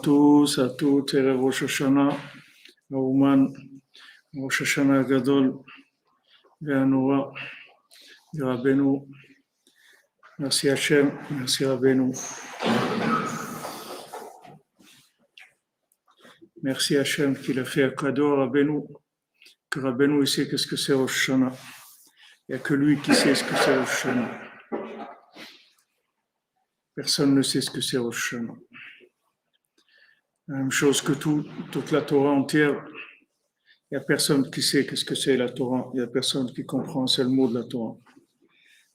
tous, à toutes, Erev Rosh Hashanah, Auman, Rosh Hashanah Gadol, Ve'anora, Rabbeinu, merci Hachem, merci Rabbeinu. Merci Hachem qu'il a fait un cadeau à Rabbeinu, que Rabbeinu il sait qu'est-ce que c'est Rosh Hashanah. Il n'y a que lui qui sait ce que c'est Rosh Hashanah. Personne ne sait ce que c'est Rosh Hashanah. La même chose que toute la Torah entière. Il n'y a personne qui sait qu'est-ce que c'est la Torah. Il n'y a personne qui comprend un seul mot de la Torah.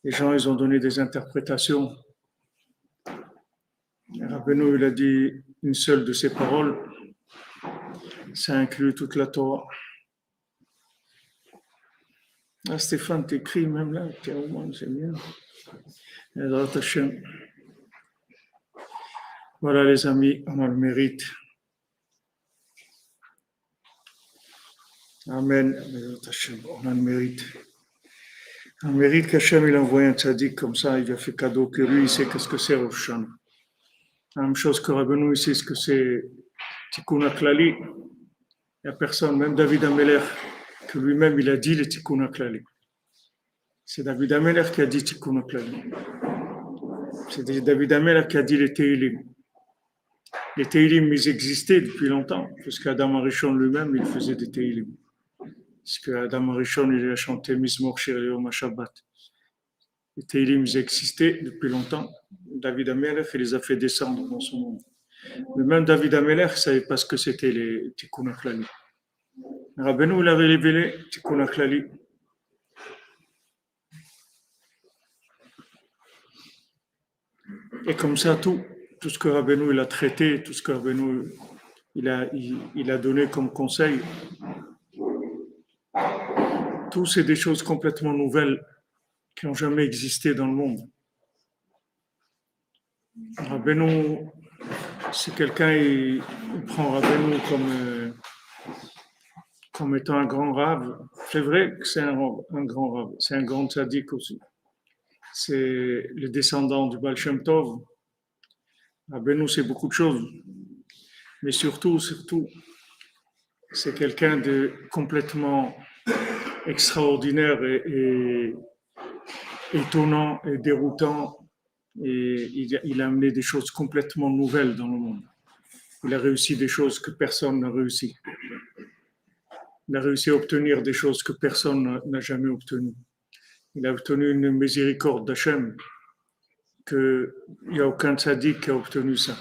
Les gens, ils ont donné des interprétations. Rabbeinu, il a dit une seule de ses paroles. Ça inclut toute la Torah. Ah, Stéphane, t'écris même là. Tiens, au moins, c'est bien. Voilà, les amis, on a le mérite. Amen. On a le mérite. On mérite qu'Hachem, il a envoyé un tzaddik comme ça, il a fait cadeau que lui, il sait qu'est-ce que c'est Rosh Hashanah. La même chose que Rabbeinu, il sait ce que c'est Tikkun HaKlali. Il n'y a personne, même David Ameler, que lui-même, il a dit le Tikkun HaKlali. C'est David Ameler qui a dit Tikkun HaKlali. C'est David Ameler qui a dit les Teilim. Les Teilim, ils existaient depuis longtemps, parce qu'Adam Arishon lui-même, il faisait des Teilim. Parce qu'Adam Arishon, il a chanté Mizmor Shir Yom HaShabbat. Les Teilim, ils existaient depuis longtemps. David Ameler, il les a fait descendre dans son monde. Mais même David Ameler ne savait pas ce que c'était les Tikkun HaKlali. Rabbeinu, il avait révélé Tikkun HaKlali. Et comme ça, tout ce que Rabbeinu il a traité, tout ce que Rabbeinu il a donné comme conseil, tout c'est des choses complètement nouvelles qui n'ont jamais existé dans le monde. Rabbeinu, si quelqu'un il prend Rabbeinu comme étant un grand rave, c'est vrai que c'est un grand rave, c'est un grand tzaddik aussi. C'est le descendant du Baal Shem Tov. Rabbeinu, c'est beaucoup de choses. Mais surtout, c'est quelqu'un de complètement extraordinaire et étonnant et déroutant. Et il a amené des choses complètement nouvelles dans le monde. Il a réussi des choses que personne n'a réussi. Il a réussi à obtenir des choses que personne n'a jamais obtenues. Il a obtenu une miséricorde d'Hachem qu'il n'y a aucun tzaddik qui a obtenu ça.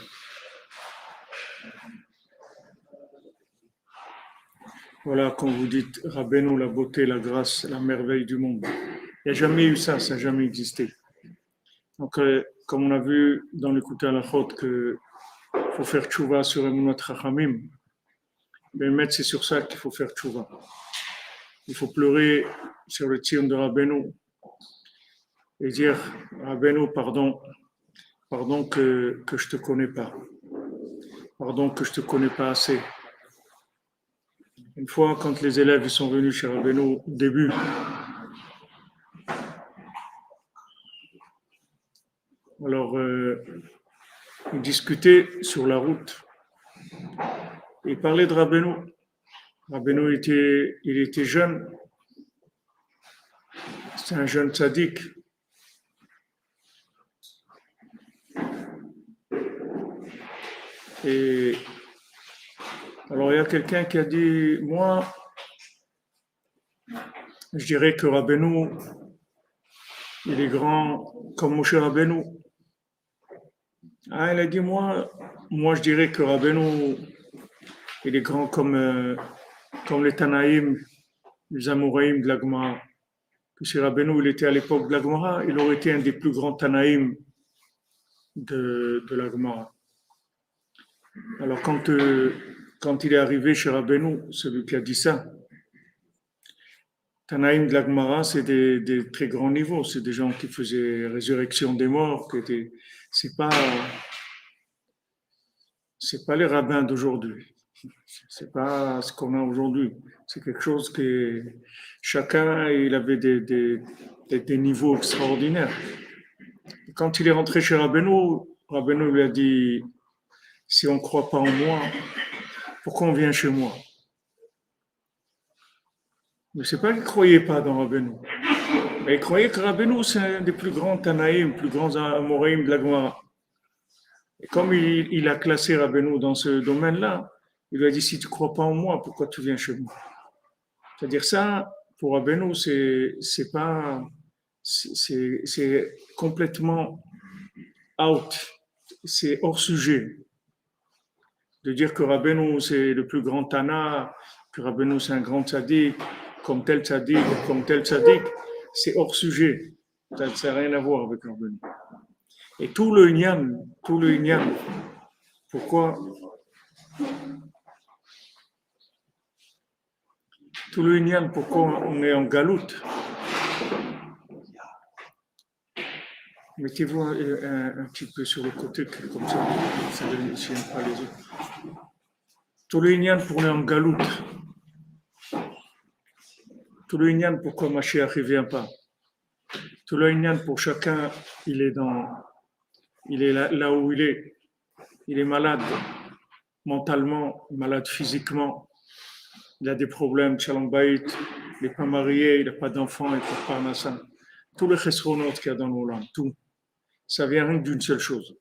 Voilà, quand vous dites Rabbeinu, la beauté, la grâce, la merveille du monde. Il n'y a jamais eu ça, ça n'a jamais existé. Donc, comme on a vu dans l'écoute à la chôte qu'il faut faire tchouva sur Emunat Chachamim, mais c'est sur ça qu'il faut faire tchouva. Il faut pleurer sur le tziyun de Rabbeinu et dire Rabbeinu, pardon que je ne te connais pas. Pardon que je ne te connais pas assez. Une fois, quand les élèves sont venus chez Rabbeinu au début, alors ils discutaient sur la route. Ils parlaient de Rabbeinu. Rabbeinu il était jeune. C'est un jeune tzaddik. Et alors il y a quelqu'un qui a dit, moi, je dirais que Rabbeinu, il est grand comme Moshe Rabbeinu. Ah, il a dit, moi je dirais que Rabbeinu, il est grand comme les Tanaïm, les Amoraïm de la Gemara. Que si Rabbeinu, il était à l'époque de la Gemara, il aurait été un des plus grands Tanaïm de la Gemara. Alors quand il est arrivé chez Rabbeinu, celui qui a dit ça, Tanaïm de la Gemara, c'est des très grands niveaux, c'est des gens qui faisaient résurrection des morts, c'est pas les rabbins d'aujourd'hui, c'est pas ce qu'on a aujourd'hui, c'est quelque chose que chacun il avait des niveaux extraordinaires. Et quand il est rentré chez Rabbeinu lui a dit si on ne croit pas en moi, pourquoi on vient chez moi? Mais c'est pas qu'ils ne croyaient pas dans Rabbeinu. Mais ils croyaient que Rabbeinu, c'est un des plus grands Tanaïm, plus grands Amoraïm de la Gemara. Et comme il a classé Rabbeinu dans ce domaine-là, il lui a dit, si tu ne crois pas en moi, pourquoi tu viens chez moi? C'est-à-dire ça, pour Rabbeinu, c'est pas, c'est complètement out, c'est hors sujet. De dire que Rabbeinu, c'est le plus grand Tana, que Rabbeinu, c'est un grand tzaddik, comme tel tzaddik, c'est hors sujet. Ça n'a rien à voir avec Rabbeinu. Et tout le Inyan, pourquoi Tout le Inyan, pourquoi on est en galoute? Mettez-vous un petit peu sur le côté, comme ça ne gêne pas les autres. Tout le Inyan, pour on est en galoute. Tout le Inyan, pourquoi Mashiach ne vient pas? Tout le Inyan, pour chacun, il est là où il est. Il est malade mentalement, malade physiquement. Il a des problèmes, Shalom Bayit, il n'est pas marié, il n'a pas d'enfant, il n'a pas de parnassa. Tous les chesronotes qu'il y a dans le monde, tout, ça vient rien d'une seule chose.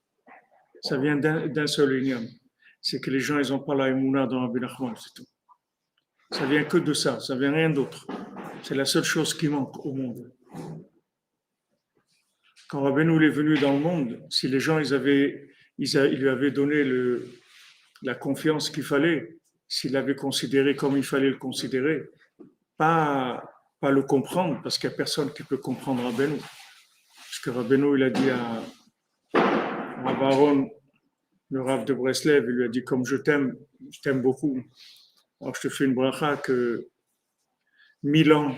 Ça vient d'un seul Inyan. C'est que les gens, ils n'ont pas la émouna dans Rabbi Nachman, c'est tout. Ça vient que de ça, ça vient rien d'autre. C'est la seule chose qui manque au monde. Quand Rabbeinu est venu dans le monde, si les gens ils lui avaient donné la confiance qu'il fallait, s'ils l'avaient considéré comme il fallait le considérer, pas le comprendre, parce qu'il n'y a personne qui peut comprendre Rabbeinu. Parce que Rabbeinu, il a dit à Rav Aaron, le Rav de Breslev, il lui a dit, comme je t'aime beaucoup. Alors je te fais une bracha que 1000 ans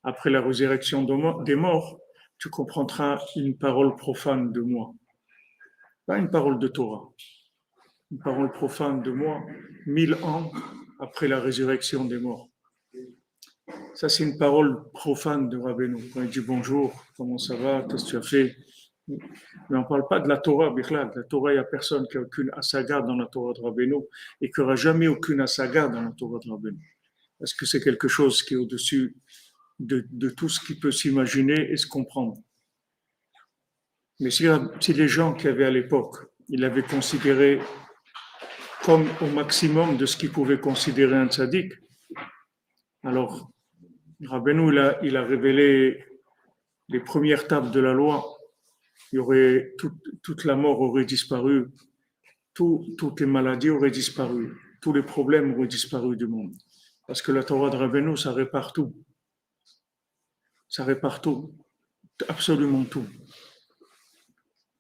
après la résurrection des morts, tu comprendras une parole profane de moi. Pas une parole de Torah. Une parole profane de moi, 1000 ans après la résurrection des morts. Ça, c'est une parole profane de Rabbeinu. Quand il dit bonjour, comment ça va, qu'est-ce que tu as fait? Mais on ne parle pas de la Torah, Bichlal. La Torah, il n'y a personne qui n'a aucune asaga dans la Torah de Rabbeinu et qui n'aura jamais aucune asaga dans la Torah de Rabbeinu. Parce que c'est quelque chose qui est au-dessus de tout ce qui peut s'imaginer et se comprendre. Mais si les gens qui avaient à l'époque, ils l'avaient considéré comme au maximum de ce qu'ils pouvaient considérer un tzaddik, alors Rabbeinu, il a révélé les premières tables de la loi. Il y aurait toute la mort aurait disparu, toutes les maladies auraient disparu, tous les problèmes auraient disparu du monde. Parce que la Torah de Rabbeinu, ça répare tout. Ça répare tout, absolument tout.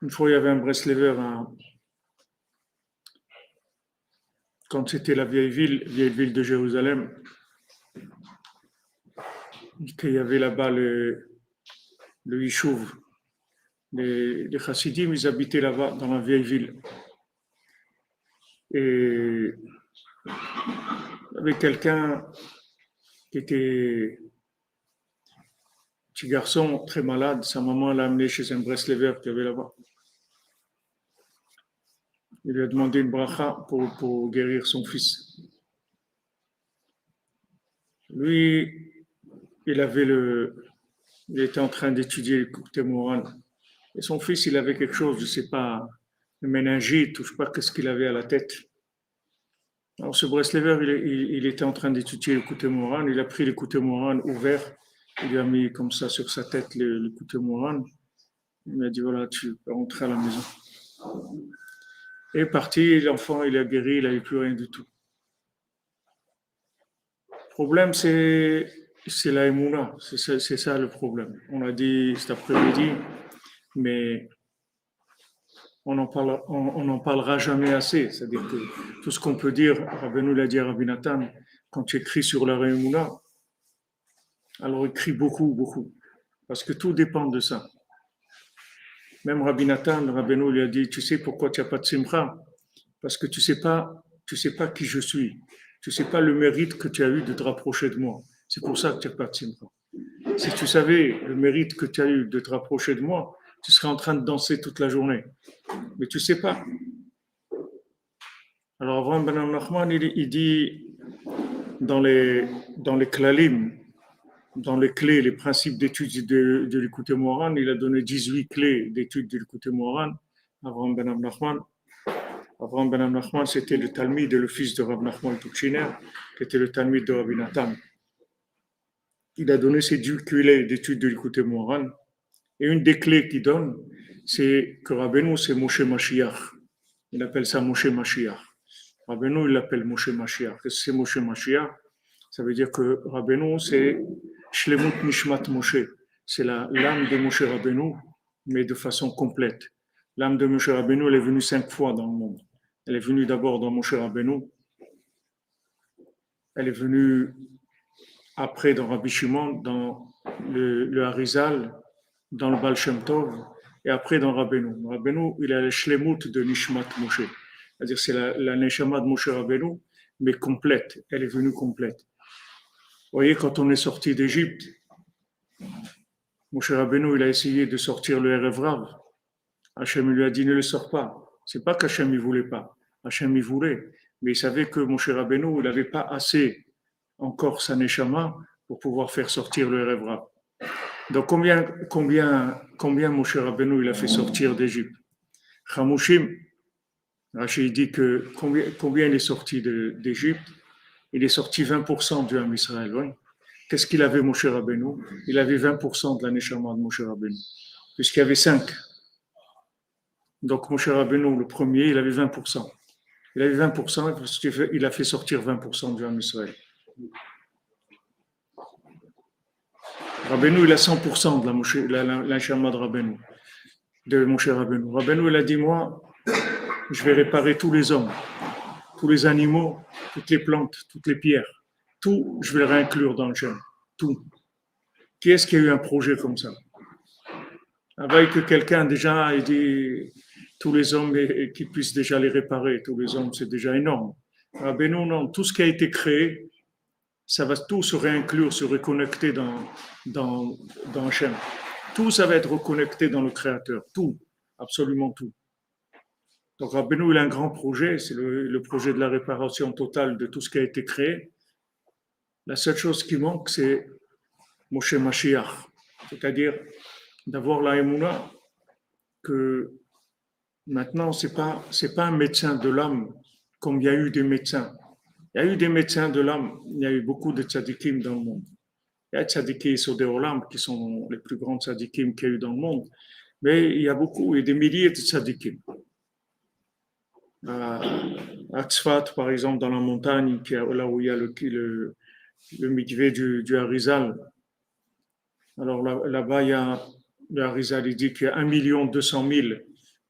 Une fois, il y avait un Breslever, quand c'était la vieille ville de Jérusalem, qu'il y avait là-bas le Yishuv. Les Chassidim, ils habitaient là-bas, dans la vieille ville. Et il y avait quelqu'un qui était petit garçon, très malade. Sa maman l'a amené chez un Breslever qu'il y avait là-bas. Il lui a demandé une bracha pour guérir son fils. Lui, il était en train d'étudier le côté moral. Et son fils, il avait quelque chose, je ne sais pas, une méningite, ou je ne sais pas qu'est-ce qu'il avait à la tête. Alors ce Breslever, il était en train d'étudier le côté moral. Il a pris le côté moral ouvert. Il lui a mis comme ça sur sa tête le côté moral. Il m'a dit, voilà, tu peux rentrer à la maison. Et parti, l'enfant, il a guéri, il n'avait plus rien du tout. Le problème, c'est la émouna. C'est ça le problème. On l'a dit cet après-midi, mais on n'en parlera jamais assez. C'est-à-dire que tout ce qu'on peut dire, Rabbeinu l'a dit à Rabbi Nathan, quand tu écris sur la émouna, alors écris beaucoup, beaucoup. Parce que tout dépend de ça. Même Rabbi Nathan, Rabbeinu lui a dit, tu sais pourquoi tu n'as pas de simcha? Parce que tu sais pas qui je suis. Tu sais pas le mérite que tu as eu de te rapprocher de moi. C'est pour ça que tu n'as pas de simcha. Si tu savais le mérite que tu as eu de te rapprocher de moi, tu serais en train de danser toute la journée. Mais tu sais pas. Alors, Avraham Ben Nachman, il dit dans les klalim, dans les clés, les principes d'études de l'écouté Moran, il a donné 18 clés d'études de l'écouté Moran. Avraham Ben Nachman. Avraham Ben Nachman, c'était le Talmud et le fils de Rav Nachman Tuchiner, qui était le Talmud de Rabbi Nathan. Il a donné ces 10 clés d'études de l'écouté Moran. Et une des clés qu'il donne, c'est que Rabbeinu, c'est Moshe Mashiach. Il appelle ça Moshe Mashiach. Rabbeinu, il l'appelle Moshe Mashiach. Qu'est-ce que c'est Moshe Mashiach? Ça veut dire que Rabbeinu, c'est Shlemut Nishmat Moshe. C'est l'âme de Moshe Rabbeinu, mais de façon complète. L'âme de Moshe Rabbeinu, elle est venue 5 fois dans le monde. Elle est venue d'abord dans Moshe Rabbeinu. Elle est venue après dans Rabbi Shimon, dans le Harizal, dans le Baal Shem Tov, et après dans Rabbeinu. Rabbeinu, il a le Shlemut de Nishmat Moshe. C'est-à-dire c'est la Neshama de Moshe Rabbeinu, mais complète. Elle est venue complète. Vous voyez, quand on est sorti d'Égypte, Moshe Rabbeinu, il a essayé de sortir le Erev Rav. Hachem lui a dit ne le sors pas. C'est pas qu'Hachem ne voulait pas. Hachem il voulait. Mais il savait que Moshe Rabbeinu, il n'avait pas assez encore sa Neshama pour pouvoir faire sortir le Erev Rav. Donc combien Moshe Rabbeinu il a fait sortir d'Égypte? Chamushim, Rachid dit que combien il est sorti d'Égypte? Il est sorti 20% du Ham Israël. Oui. Qu'est-ce qu'il avait Moshe Rabbeinu? Il avait 20% de la Neshama de Moshe Rabbeinu, puisqu'il y avait 5. Donc Moshe Rabbeinu, le premier, il avait 20%. Il avait 20% parce qu'il a fait sortir 20% du Ham Israël. Rabbeinu, il a 100% de la Neshama de Rabbeinu, de Moshe Rabbeinu. Rabbeinu, il a dit, moi, je vais réparer tous les hommes, tous les animaux, toutes les plantes, toutes les pierres. Tout, je vais le réinclure dans le Shem. Tout. Qui est-ce qui a eu un projet comme ça? Avec que quelqu'un déjà ait dit tous les hommes et qui puissent déjà les réparer, tous les hommes, c'est déjà énorme. Ah ben non, tout ce qui a été créé, ça va tout se réinclure, se reconnecter dans Hachem. Tout ça va être reconnecté dans le Créateur, tout, absolument tout. Donc Rabbeinu, il a un grand projet, c'est le projet de la réparation totale de tout ce qui a été créé. La seule chose qui manque, c'est Moshe Mashiach, c'est-à-dire d'avoir la émouna que maintenant, c'est pas un médecin de l'âme comme il y a eu des médecins. Il y a eu des médecins de l'âme, il y a eu beaucoup de tzadikim dans le monde. Il y a des tzadikim Sodéolam qui sont les plus grands tzadikim qu'il y a eu dans le monde. Mais il y a beaucoup, il y a des milliers de tzadikim. À Tzfat, par exemple, dans la montagne, là où il y a le mikvé du Harizal. Alors là-bas, il y a le Harizal, il dit qu'il y a 1 200 000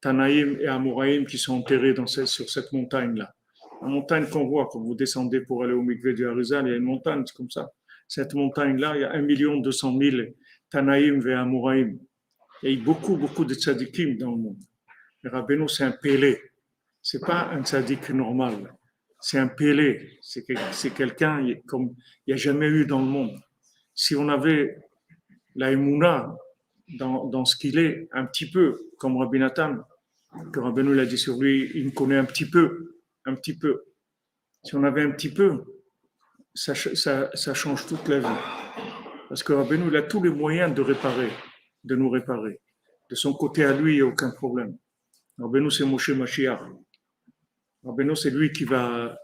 Tanaïm et Amoraïm qui sont enterrés sur cette montagne-là. La montagne qu'on voit quand vous descendez pour aller au mikvé du Harizal, il y a une montagne comme ça. Cette montagne-là, il y a 1 200 000 Tanaïm et Amoraïm. Il y a beaucoup, beaucoup de tzadikim dans le monde. Le Rabbeinu, c'est un pélé. C'est pas un tzaddik normal. C'est un pélé. C'est quelqu'un comme il n'y a jamais eu dans le monde. Si on avait la émouna dans ce qu'il est, un petit peu, comme Rabbi Nathan, que Rabbeinu l'a dit sur lui, il me connaît un petit peu, un petit peu. Si on avait un petit peu, ça change toute la vie. Parce que Rabbeinu, il a tous les moyens de nous réparer. De son côté à lui, il n'y a aucun problème. Rabbeinu, c'est Moshe Mashiach. Rabbeinu, c'est lui qui va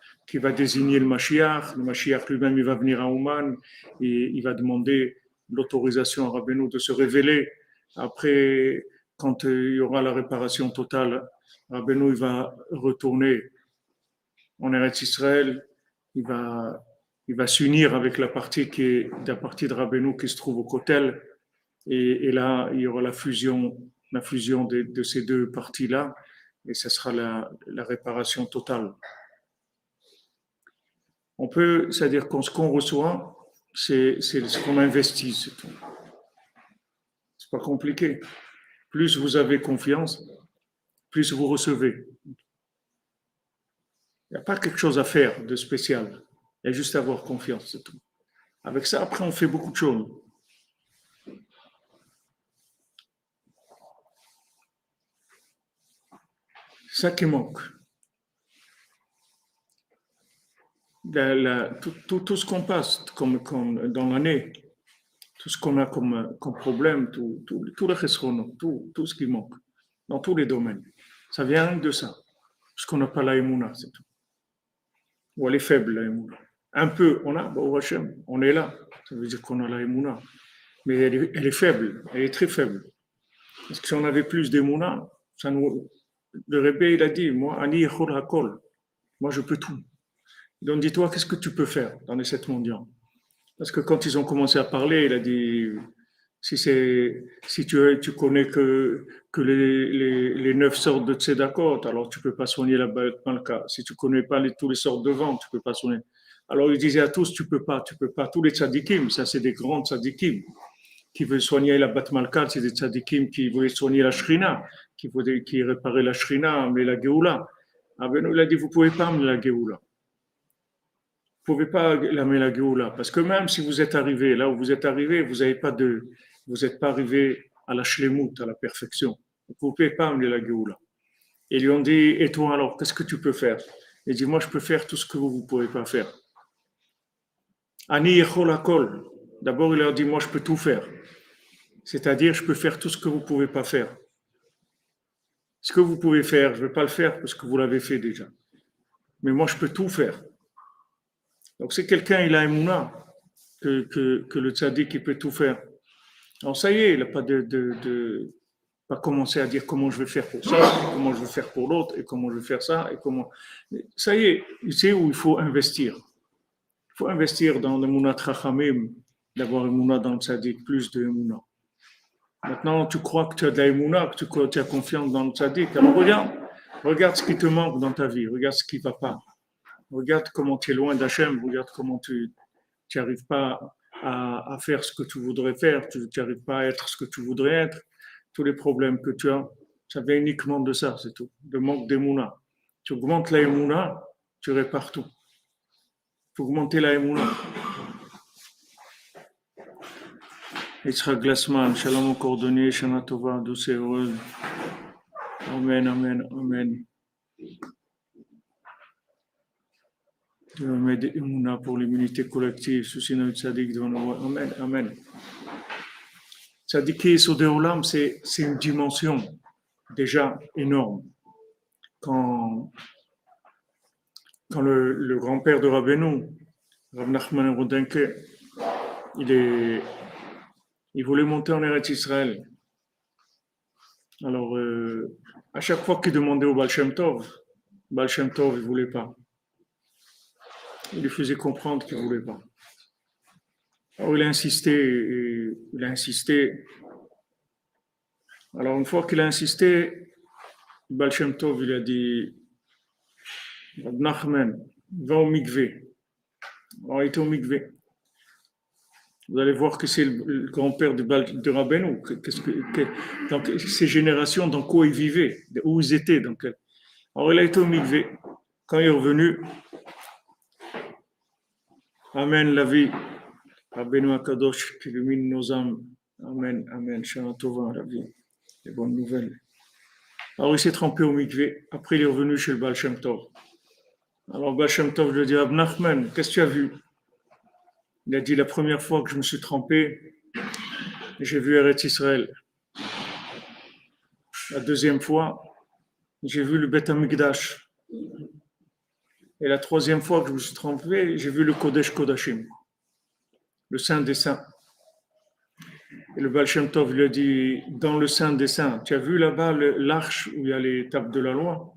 désigner le Mashiach. Le Mashiach lui-même, il va venir à Ouman et il va demander l'autorisation à Rabbeinu de se révéler. Après, quand il y aura la réparation totale, Rabbeinu, il va retourner en Eretz Israël. Il va s'unir avec la partie de Rabbeinu qui se trouve au Kotel. Et là, il y aura la fusion de ces deux parties-là. Et ce sera la réparation totale. C'est-à-dire que ce qu'on reçoit, c'est ce qu'on investit, c'est tout. C'est pas compliqué. Plus vous avez confiance, plus vous recevez. Il n'y a pas quelque chose à faire de spécial. Il y a juste à avoir confiance, c'est tout. Avec ça, après, on fait beaucoup de choses. C'est ça qui manque. tout ce qu'on passe comme dans l'année, tout ce qu'on a comme problème, tout le chesrono, tout ce qui manque, dans tous les domaines, ça vient de ça. Parce qu'on n'a pas la émouna, c'est tout. Ou elle est faible, la émouna. Un peu, on a, au Hachem, on est là. Ça veut dire qu'on a la émouna. Mais elle est faible, elle est très faible. Parce que si on avait plus d'émouna, le Rebbe, il a dit, moi, Ani Yechol Hakol, moi je peux tout. Donc dis-toi, qu'est-ce que tu peux faire dans les 7 mondiaux? Parce que quand ils ont commencé à parler, il a dit, si tu connais que les 9 sortes de tzedakot, alors tu peux pas soigner la Beit Malka. Si tu connais pas tous les sortes de vent, tu peux pas soigner. Alors il disait à tous, tu peux pas. Tous les tzadikim, ça c'est des grands tzadikim qui veulent soigner la Bat Malka, c'est des tzadikim qui voulaient soigner la Shrina, qui réparaient la Shrina, mais la Géoula. Ah ben il a dit, vous pouvez pas amener la Géoula. Vous pouvez pas l'amener la Géoula. Parce que même si vous êtes arrivé là où vous êtes arrivé, vous n'êtes pas arrivé à la shlemut, à la perfection. Vous ne pouvez pas amener la Géoula. Et ils lui ont dit, et toi alors, qu'est-ce que tu peux faire? Il dit, moi je peux faire tout ce que vous ne pouvez pas faire. Ani yechol hakol. D'abord il leur dit, moi je peux tout faire. C'est-à-dire, je peux faire tout ce que vous ne pouvez pas faire. Ce que vous pouvez faire, je ne vais pas le faire parce que vous l'avez fait déjà. Mais moi je peux tout faire. Donc si quelqu'un il a Emouna, que le tzaddik il peut tout faire. Alors ça y est, il n'a pas pas commencer à dire comment je vais faire pour ça, comment je vais faire pour l'autre, et comment je vais faire ça, et comment. Ça y est, il sait où il faut investir. Il faut investir dans le Mouna Trachamim, d'avoir une Mouna dans le tzaddik, plus de Mouna. Maintenant, tu crois que tu as de la Emouna, que tu as confiance dans le tzaddik. Alors regarde ce qui te manque dans ta vie, regarde ce qui ne va pas. Regarde comment tu es loin d'Hachem, regarde comment tu n'arrives pas à faire ce que tu voudrais faire, tu n'arrives pas à être ce que tu voudrais être. Tous les problèmes que tu as, ça vient uniquement de ça, c'est tout. Le manque d'émouna. Tu augmentes la émouna, tu répares tout. Il faut augmenter la émouna. Yitzhak Glassman, Shalom au cordonnier, Shana Tova, douce et heureuse. Amen, amen, amen. Dieu Emouna pour l'immunité collective, souci notre tzaddik devant nous. Amen, amen. Tzaddik Yesodé Olam, c'est une dimension déjà énorme. Quand le grand-père de Rabbeinu, Rav Nachman Rodenke, il voulait monter en Eretz Israël. Alors, à chaque fois qu'il demandait au Baal Shem Tov, il ne voulait pas. Il lui faisait comprendre qu'il ne voulait pas. Alors, il a insisté. Alors, une fois qu'il a insisté, le Baal Shem Tov, il a dit, Rav Nachman, va au mikvé. Alors, il était au mikvé. Vous allez voir que c'est le grand-père de Rabbeinu. Donc, ces générations, dans quoi ils vivaient, où ils étaient. Alors, il a été au mikvé. Quand il est revenu, Amen la vie. Rabbeinu Akadosh, qui illumine nos âmes. Amen, amen. Shana Tova, la vie. Les bonnes nouvelles. Alors, il s'est trempé au mikvé. Après, il est revenu chez le Baal Shem Tov. Alors, Baal Shem Tov lui a dit, Ab Nachman, qu'est-ce que tu as vu? Il a dit, la première fois que je me suis trempé, j'ai vu Eretz Israël. La deuxième fois, j'ai vu le Beth Amikdash. Et la troisième fois que je me suis trempé, j'ai vu le Kodesh Kodashim, le Saint des Saints. Et le Baal Shem Tov lui a dit, dans le Saint des Saints, tu as vu là-bas l'arche où il y a les tables de la loi?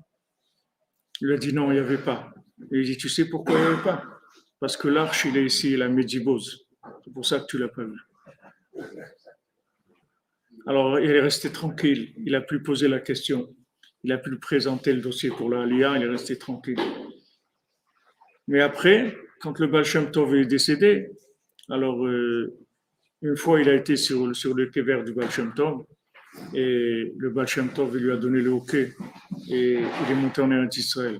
Il a dit non, il n'y avait pas. Et il dit, tu sais pourquoi il n'y avait pas? Parce que l'arche, il est ici, la Medjibose. C'est pour ça que tu ne l'as pas vu. Alors, il est resté tranquille. Il n'a plus posé la question. Il n'a plus présenté le dossier pour la LIA. Il est resté tranquille. Mais après, quand le Baal Shem Tov est décédé, alors, une fois, il a été sur le kever du Baal Shem Tov. Et le Baal Shem Tov lui a donné le hockey. Et il est monté en Eretz Israël.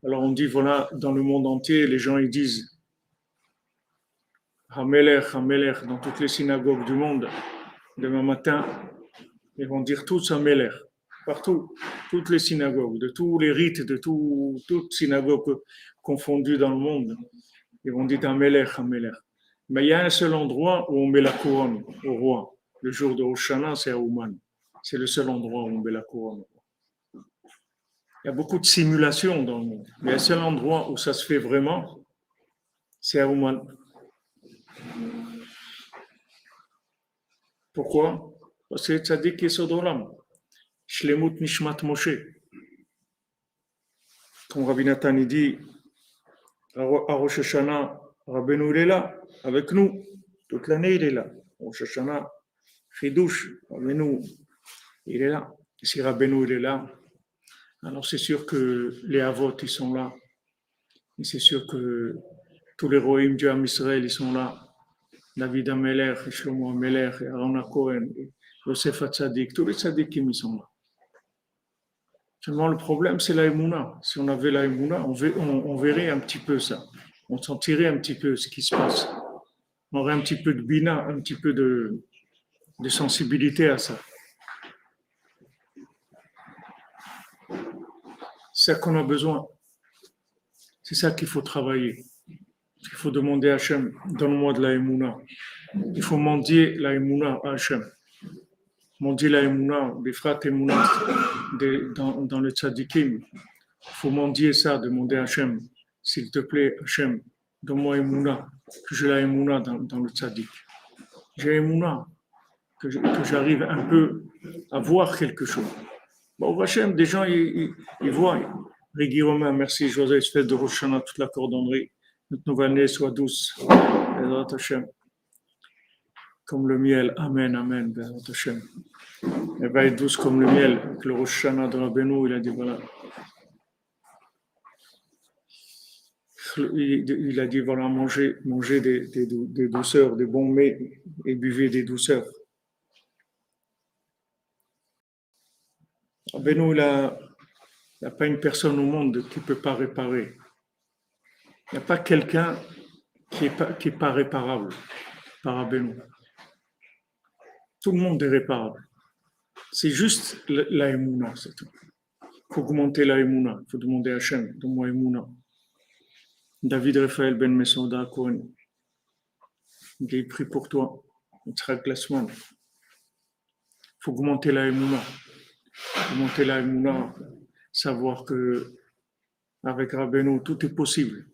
Alors, on dit, voilà, dans le monde entier, les gens, ils disent Hamelech, Hamelech, dans toutes les synagogues du monde, demain matin, ils vont dire tous Hamelech. partout, toutes les synagogues, de tous les rites, toutes synagogues confondues dans le monde. Ils vont dire Amelech, Amelech. Mais il y a un seul endroit où on met la couronne au roi. Le jour de Rosh Hashanah, c'est à Ouman. C'est le seul endroit où on met la couronne. Il y a beaucoup de simulations dans le monde. Mais un seul endroit où ça se fait vraiment, c'est à Ouman. Pourquoi? Parce que Tzadik Yesod Olam. Shlemut Nishmat Moshe. Comme Rabbi Nathan dit, à Rosh Hashanah, Rabbeinu il est là, avec nous. Toute l'année il est là. Rosh Hashanah, Chidouche, Rabbeinu il est là. Et si Rabbeinu il est là, alors c'est sûr que les Avot ils sont là. Et c'est sûr que tous les Rohim du Ham Israël ils sont là. David Ameler, Shlomo Ameler, Aaron Cohen, Yosef Hatzadik, tous les tzadikim ils sont là. Seulement le problème c'est la Emouna. Si on avait la Emouna, on verrait un petit peu ça. On sentirait un petit peu ce qui se passe. On aurait un petit peu de bina, un petit peu de sensibilité à ça. C'est ça qu'on a besoin. C'est ça qu'il faut travailler. Il faut demander à Hachem, donne-moi de la Emouna. Il faut mendier la Emouna à Hachem. Mendier la Emouna, les frères Emouna dans le tzadikim. Il faut mendier ça, demander à Hachem, s'il te plaît, Hachem, donne-moi Emouna, que j'ai la Emouna dans le tzadik. J'ai Emouna, que j'arrive un peu à voir quelque chose. Bon, Hachem, des gens, ils voient. Régui Romain, merci, Joyeuse fête de Rosh Hashanah, toute la cordonnerie. Notre nouvelle année soit douce. Bézat Hachem. Comme le miel. Amen, amen. Bézat Hachem. Elle va être douce comme le miel. Que le Rosh Hashanah de Rabbeinu, il a dit voilà. Il a dit voilà, mangez des douceurs, des bons mets et buvez des douceurs. Rabbeinu, il n'y a pas une personne au monde qui ne peut pas réparer. Il n'y a pas quelqu'un qui est pas réparable par Rabbeinu. Tout le monde est réparable. C'est juste la Emouna, c'est tout. Il faut augmenter la Emouna. Il faut demander à Hachem, donne-moi Emouna. David Raphaël Ben Mesouda Cohen, il prie pour toi. Yitzhak Glassman. Il faut augmenter la Emouna. Augmenter la Emouna, savoir que avec Rabbeinu, tout est possible.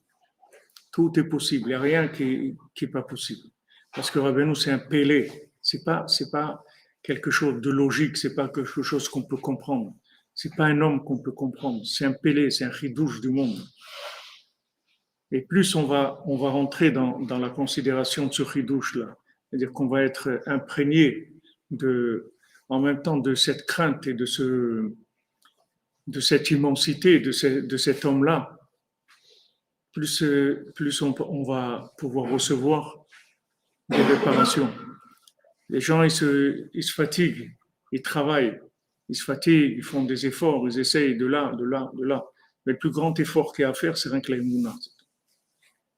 Tout est possible. Il n'y a rien qui n'est pas possible. Parce que Rabbeinu, c'est un pélé. C'est pas quelque chose de logique. C'est pas quelque chose qu'on peut comprendre. C'est pas un homme qu'on peut comprendre. C'est un pélé, c'est un chidouche du monde. Et plus on va rentrer dans la considération de ce chidouche-là, c'est-à-dire qu'on va être imprégné en même temps de cette crainte et de cette immensité de cet homme-là, plus on va pouvoir recevoir des réparations. Les gens, ils se fatiguent, ils travaillent, ils se fatiguent, ils font des efforts, ils essayent de là. Mais le plus grand effort qu'il y a à faire, c'est rien que la Emouna.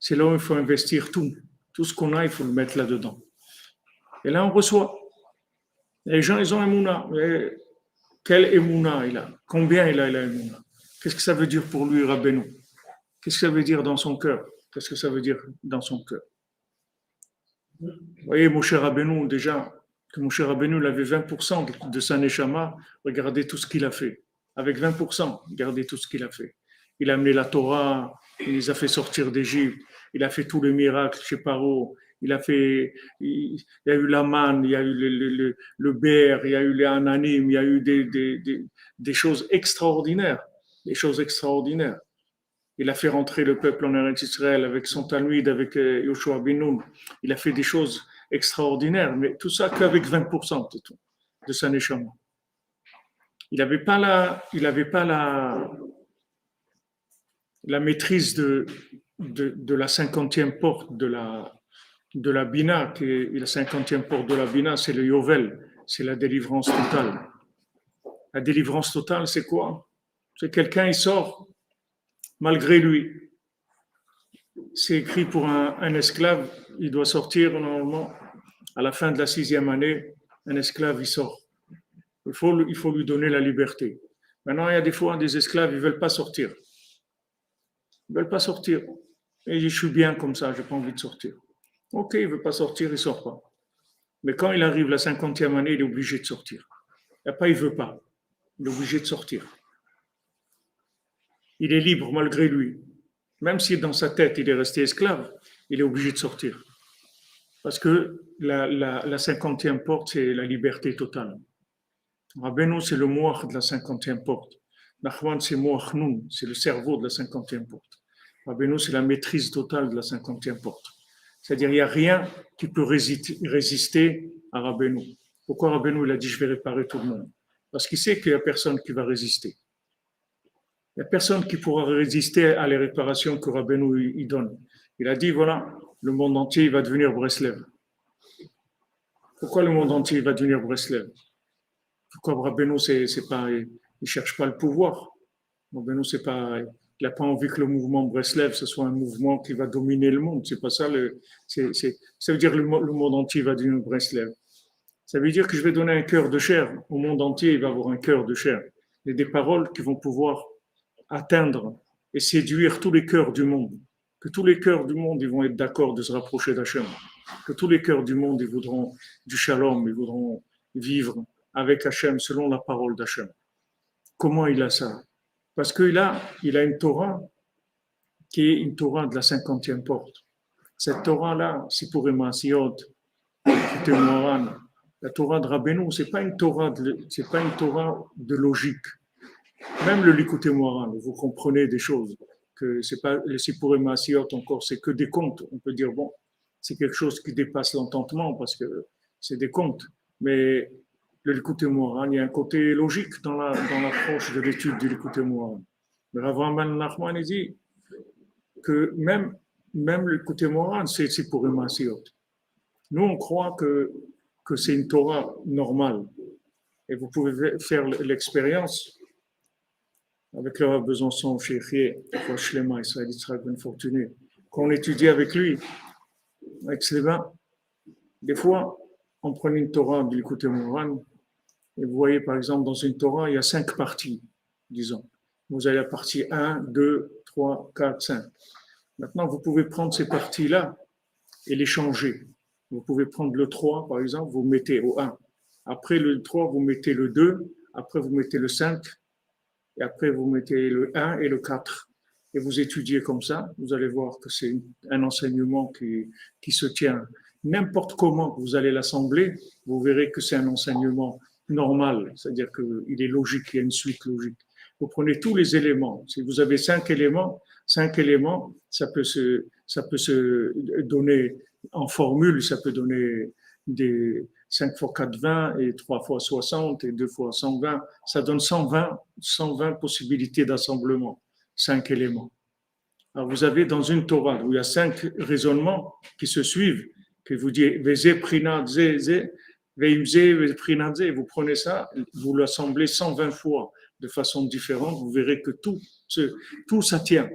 C'est là où il faut investir tout. Tout ce qu'on a, il faut le mettre là-dedans. Et là, on reçoit. Les gens, ils ont Emouna. Mais quel Emouna il a? Combien il a Emouna? Qu'est-ce que ça veut dire pour lui, Rabbeinu? Qu'est-ce que ça veut dire dans son cœur? Qu'est-ce que ça veut dire dans son cœur? Vous voyez, Moshe Rabbeinu, déjà, que Moshe Rabbeinu, il avait 20% de sa neshama, regardez tout ce qu'il a fait. Avec 20%, regardez tout ce qu'il a fait. Il a amené la Torah, il les a fait sortir d'Égypte, il a fait tous les miracles chez Paro, il y a eu la manne, il y a eu le ber, il y a eu les ananim, il y a eu des choses extraordinaires, des choses extraordinaires. Il a fait rentrer le peuple en Eretz Israël avec son Talmud, avec Yoshua ben Nun. Il a fait des choses extraordinaires, mais tout ça qu'avec 20% de sa neshama. Il n'avait pas la maîtrise de la 50e porte de la Bina, la 50e porte de la Bina, c'est le Yovel, c'est la délivrance totale. La délivrance totale, c'est quoi? C'est quelqu'un, il sort malgré lui. C'est écrit pour un esclave, il doit sortir normalement à la fin de la 6e année, un esclave, il sort. Il faut lui donner la liberté. Maintenant, il y a des fois des esclaves, ils ne veulent pas sortir. Ils ne veulent pas sortir. Et ils disent, je suis bien comme ça, je n'ai pas envie de sortir. Ok, il ne veut pas sortir, il ne sort pas. Mais quand il arrive la 50e année, il est obligé de sortir. Et après, il ne veut pas. Il est obligé de sortir. Il est libre malgré lui. Même si dans sa tête, il est resté esclave, il est obligé de sortir. Parce que la 50e porte, c'est la liberté totale. Rabbeinu, c'est le moach de la 50e porte. Nachman, c'est moach nun, c'est le cerveau de la 50e porte. Rabbeinu, c'est la maîtrise totale de la 50e porte. C'est-à-dire, il n'y a rien qui peut résister à Rabbeinu. Pourquoi Rabbeinu, il a dit, je vais réparer tout le monde? Parce qu'il sait qu'il n'y a personne qui va résister. Il n'y a personne qui pourra résister à les réparations que Rabbeinu il donne. Il a dit, voilà, le monde entier va devenir Breslev. Pourquoi le monde entier va devenir Breslev? Pourquoi Rabbeinu, c'est pas, il ne cherche pas le pouvoir. Rabbeinu, c'est pas, il n'a pas envie que le mouvement Breslev ce soit un mouvement qui va dominer le monde. C'est pas ça. Ça veut dire que le monde entier va devenir Breslev. Ça veut dire que je vais donner un cœur de chair. Au monde entier, il va avoir un cœur de chair. Et des paroles qui vont pouvoir atteindre et séduire tous les cœurs du monde. Que tous les cœurs du monde ils vont être d'accord de se rapprocher d'Hachem. Que tous les cœurs du monde ils voudront du shalom, ils voudront vivre avec Hachem selon la parole d'Hachem. Comment il a ça? Parce qu'il a une Torah qui est une Torah de la 50e porte. Cette Torah-là, c'est pour Emasiot, la Torah de Rabbeinu, c'est pas une Torah de logique. Même le Likutei Moharan, vous comprenez des choses que c'est pas le Sipurei Maasiot encore, c'est que des contes. On peut dire bon, c'est quelque chose qui dépasse l'entendement parce que c'est des contes. Mais le Likutei Moharan, il y a un côté logique dans l'approche de l'étude du Likutei Moharan. Mais Avraham ben Nachman dit que même le Likutei Moharan, c'est Sipurei Maasiot. Nous, on croit que c'est une Torah normale. Et vous pouvez faire l'expérience avec le Rav Besançon, Chéchier, Shlema, Israël Yitzhak Ben Fortuné, quand on étudie avec lui, avec Sleva, des fois, on prenait une Torah du Likutei Moharan, et vous voyez, par exemple, dans une Torah, il y a 5 parties, disons. Vous avez la partie 1, 2, 3, 4, 5. Maintenant, vous pouvez prendre ces parties-là et les changer. Vous pouvez prendre le 3, par exemple, vous mettez au 1. Après le 3, vous mettez le 2. Après, vous mettez le 5. Et après, vous mettez le 1 et le 4. Et vous étudiez comme ça. Vous allez voir que c'est un enseignement qui se tient. N'importe comment vous allez l'assembler, vous verrez que c'est un enseignement normal. C'est-à-dire qu'il est logique, il y a une suite logique. Vous prenez tous les éléments. Si vous avez 5 éléments, ça peut se donner en formule, ça peut donner des 5 fois 4, 20 et 3 fois 60 et 2 fois 120. Ça donne 120 possibilités d'assemblement, 5 éléments. Alors vous avez dans une Torah où il y a 5 raisonnements qui se suivent, que vous dites Veze Prina Ze, Veimze Prina Ze, vous prenez ça, vous l'assemblez 120 fois de façon différente, vous verrez que tout ça tient.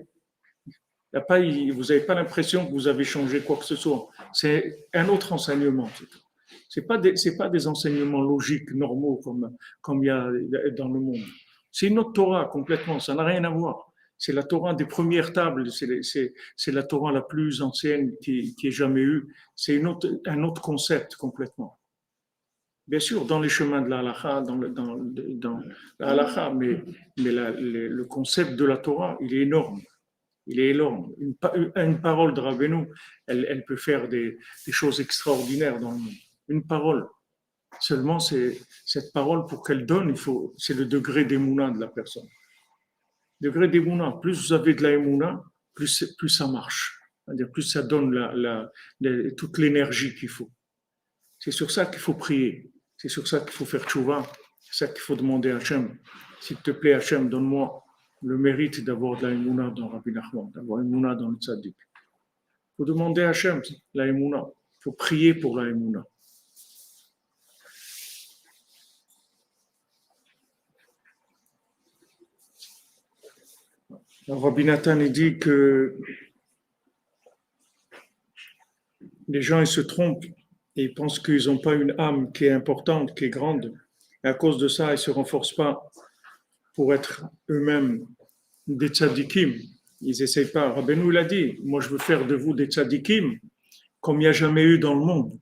Vous n'avez pas l'impression que vous avez changé quoi que ce soit. C'est un autre enseignement. C'est pas des enseignements logiques, normaux, comme il y a dans le monde. C'est une autre Torah complètement, ça n'a rien à voir. C'est la Torah des premières tables, c'est la Torah la plus ancienne qui ait jamais eu. C'est un autre concept complètement. Bien sûr, dans les chemins de la halakha, dans la halakha, mais le concept de la Torah, il est énorme. Il est énorme. Une parole de Rabbeinu, elle peut faire des choses extraordinaires dans le monde. Une parole. Seulement, c'est cette parole, pour qu'elle donne, c'est le degré d'émouna de la personne. Degré d'émouna. Plus vous avez de la émouna, plus ça marche. C'est-à-dire, plus ça donne toute l'énergie qu'il faut. C'est sur ça qu'il faut prier. C'est sur ça qu'il faut faire tchouva. C'est ça qu'il faut demander à Hachem. S'il te plaît, Hachem, donne-moi le mérite d'avoir de la émouna dans Rabbi Nachman, d'avoir une émouna dans le tzaddik. Il faut demander à Hachem la émouna. Il faut prier pour la émouna. Alors, Rabbi Nathan dit que les gens ils se trompent et ils pensent qu'ils n'ont pas une âme qui est importante, qui est grande. Et à cause de ça, ils ne se renforcent pas pour être eux-mêmes des tzadikim. Ils n'essayent pas. Rabbeinu l'a dit, moi je veux faire de vous des tzadikim comme il n'y a jamais eu dans le monde.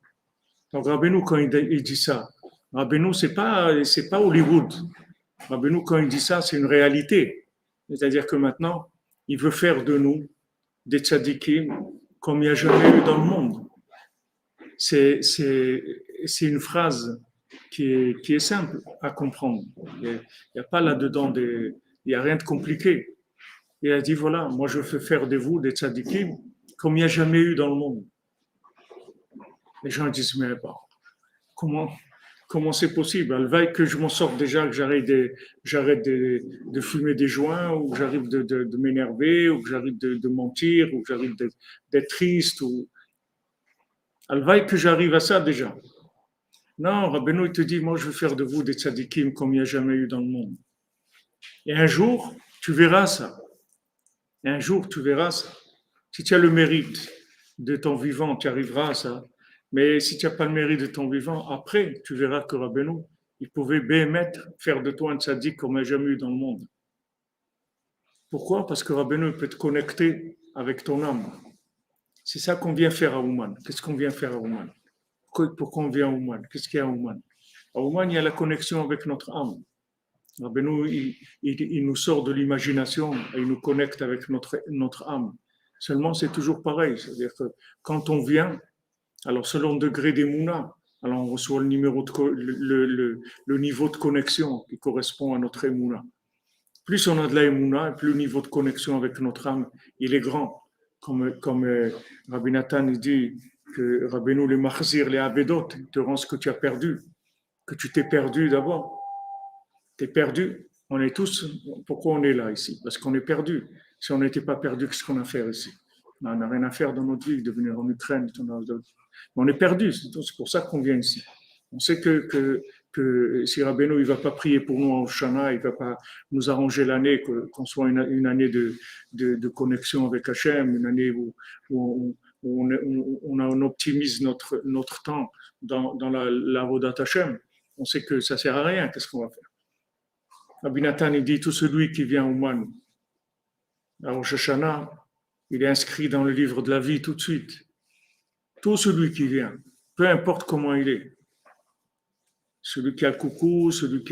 Donc Rabbeinu, quand il dit ça, Rabbeinu, c'est pas Hollywood. Rabbeinu, quand il dit ça, c'est une réalité. C'est-à-dire que maintenant, il veut faire de nous des tzadikim comme il n'y a jamais eu dans le monde. C'est une phrase qui est simple à comprendre. Il n'y a pas là-dedans il n'y a rien de compliqué. Il a dit voilà, moi je veux faire de vous des tzadikim comme il n'y a jamais eu dans le monde. Les gens disent mais bon, comment c'est possible? Elle veille que je m'en sorte déjà, que j'arrête de fumer des joints, ou que j'arrive de m'énerver, ou que j'arrive de mentir, ou que j'arrive d'être triste. Elle veille que j'arrive à ça déjà. Non, Rabbeinu, il te dit, moi je veux faire de vous des tzadikim comme il n'y a jamais eu dans le monde. Et un jour, tu verras ça. Et un jour, tu verras ça. Si tu as le mérite de ton vivant, tu arriveras à ça. Mais si tu n'as pas le mérite de ton vivant, après, tu verras que Rabbeinu, il pouvait bémettre, faire de toi un tzaddik comme il n'y a jamais eu dans le monde. Pourquoi? Parce que Rabbeinu peut te connecter avec ton âme. C'est ça qu'on vient faire à Ouman. Qu'est-ce qu'on vient faire à Ouman? Pourquoi on vient à Ouman? Qu'est-ce qu'il y a à Ouman? À Ouman, il y a la connexion avec notre âme. Rabbeinu, il nous sort de l'imagination et il nous connecte avec notre âme. Seulement, c'est toujours pareil. C'est-à-dire que quand on vient, alors selon le degré d'Emouna, alors on reçoit le niveau de connexion qui correspond à notre Emouna. Plus on a de la Emouna, plus le niveau de connexion avec notre âme, il est grand. Comme Rabbi Nathan dit que Rabbeinu les Machzir, les Avedot, te rend ce que tu as perdu, que tu t'es perdu d'abord. Tu es perdu. On est tous. Pourquoi on est là ici? Parce qu'on est perdu. Si on n'était pas perdu, qu'est-ce qu'on a à faire ici? On n'a rien à faire dans notre vie, de venir en Ukraine. On est perdu. C'est pour ça qu'on vient ici. On sait que si Rabbeinu ne va pas prier pour nous en Shana, il ne va pas nous arranger l'année, qu'on soit une année de connexion avec Hachem, une année où on optimise notre temps dans la Vodat Hachem. On sait que ça ne sert à rien. Qu'est-ce qu'on va faire? Rabbi Nathan, il dit, tout celui qui vient au Man, à Rosh Hashanah, il est inscrit dans le livre de la vie tout de suite. Tout celui qui vient, peu importe comment il est. Celui qui a le coucou, celui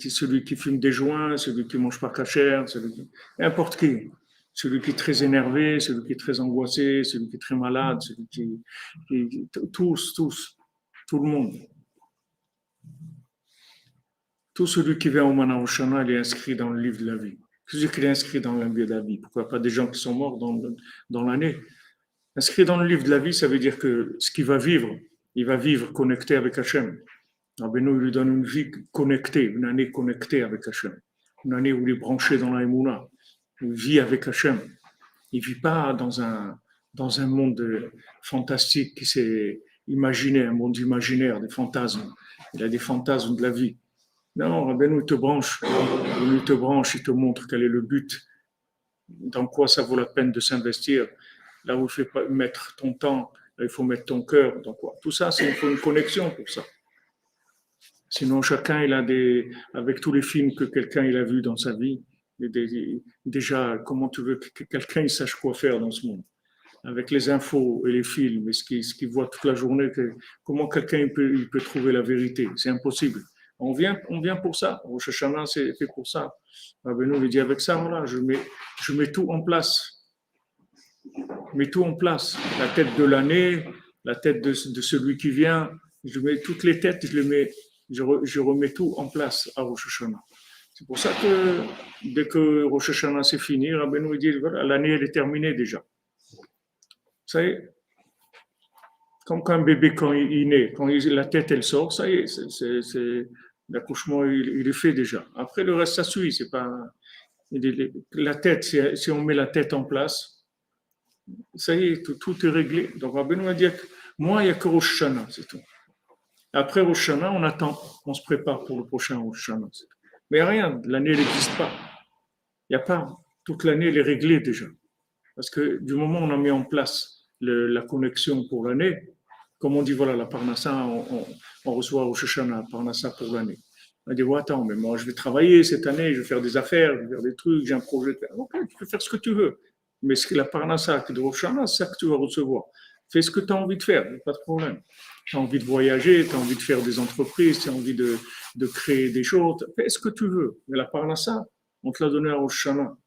celui qui fume des joints, celui qui mange pas cachère, n'importe qui. Celui qui est très énervé, celui qui est très angoissé, celui qui est très malade, tous, tout le monde. Tout celui qui vient au Mana Oshana, il est inscrit dans le livre de la vie. Celui qui est inscrit dans le livre de la vie. Pourquoi pas des gens qui sont morts dans l'année? Inscrit dans le livre de la vie, ça veut dire que ce qu'il va vivre, il va vivre connecté avec Hachem. Rabbeinu lui donne une vie connectée, une année connectée avec Hachem. Une année où il est branché dans la Emouna. Il vit avec Hachem. Il ne vit pas dans un monde fantastique qui s'est imaginé, un monde imaginaire, des fantasmes. Il a des fantasmes de la vie. Non, Rabbeinu, il te branche, il te montre quel est le but, dans quoi ça vaut la peine de s'investir, là où il faut mettre ton temps, là il faut mettre ton cœur, dans quoi. Tout ça, il faut une connexion pour ça. Sinon, chacun, avec tous les films que quelqu'un il a vus dans sa vie, déjà, comment tu veux que quelqu'un il sache quoi faire dans ce monde? Avec les infos et les films et ce qu'il voit toute la journée, comment quelqu'un il peut trouver la vérité? C'est impossible. On vient pour ça. Rosh Hashanah, c'est fait pour ça. Rabbeinu lui dit, avec ça, voilà, je mets tout en place. Je mets tout en place. La tête de l'année, la tête de celui qui vient, je mets toutes les têtes, je remets tout en place à Rosh Hashanah. C'est pour ça que dès que Rosh Hashanah c'est fini, Rabbeinu dit, voilà, l'année elle est terminée déjà. Ça y est. Comme quand un bébé, quand il naît, quand la tête elle sort, ça y est, l'accouchement il est fait déjà. Après le reste ça suit, c'est pas la tête. Si on met la tête en place, ça y est, tout est réglé. Donc Rabbeinu va dire, moi il n'y a que Rosh Hashanah, c'est tout. Après Rosh Hashanah, on attend, on se prépare pour le prochain Rosh Hashanah. Mais rien, l'année n'existe pas. Il n'y a pas, toute l'année elle est réglée déjà. Parce que du moment où on a mis en place la connexion pour l'année, Comme on dit, voilà, la Parnassa, on reçoit Rosh Hashanah, Parnassa pour l'année. On dit, ouais, attends, mais moi, je vais travailler cette année, je vais faire des affaires, je vais faire des trucs, j'ai un projet. Ok, tu peux faire ce que tu veux. Mais ce que la Parnassa, que de Rosh Hashanah, c'est ça que tu vas recevoir. Fais ce que tu as envie de faire, pas de problème. Tu as envie de voyager, tu as envie de faire des entreprises, tu as envie de créer des choses, fais ce que tu veux. Mais la Parnassa, on te l'a donné à Rosh Hashanah.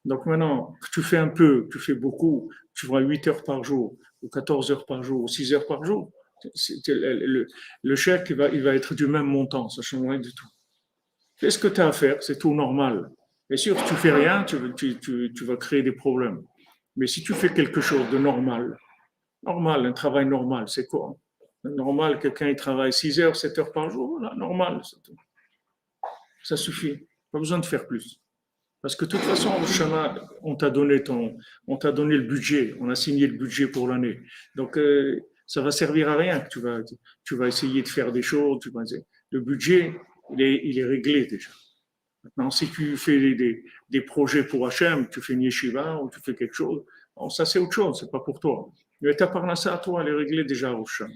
Donc maintenant, que tu fais un peu, que tu fais beaucoup, tu vois 8 heures par jour, ou 14 heures par jour, ou 6 heures par jour, le chèque il va être du même montant, ça ne change rien du tout. Fais ce que tu as à faire, c'est tout normal. Bien sûr, si tu fais rien, tu vas créer des problèmes. Mais si tu fais quelque chose de normal, normal, un travail normal, c'est quoi? Normal, quelqu'un il travaille 6 heures, 7 heures par jour, voilà, normal, c'est tout. Ça suffit. Pas besoin de faire plus. Parce que de toute façon, Shana, on t'a donné le budget, on a signé le budget pour l'année. Donc, ça va servir à rien que tu vas essayer de faire des choses. Le budget, il est réglé déjà. Maintenant, si tu fais des projets pour Hachem, tu fais une yeshiva ou tu fais quelque chose, bon, ça c'est autre chose, c'est pas pour toi. Mais ta parnassa, toi, elle est réglée déjà au Hachem.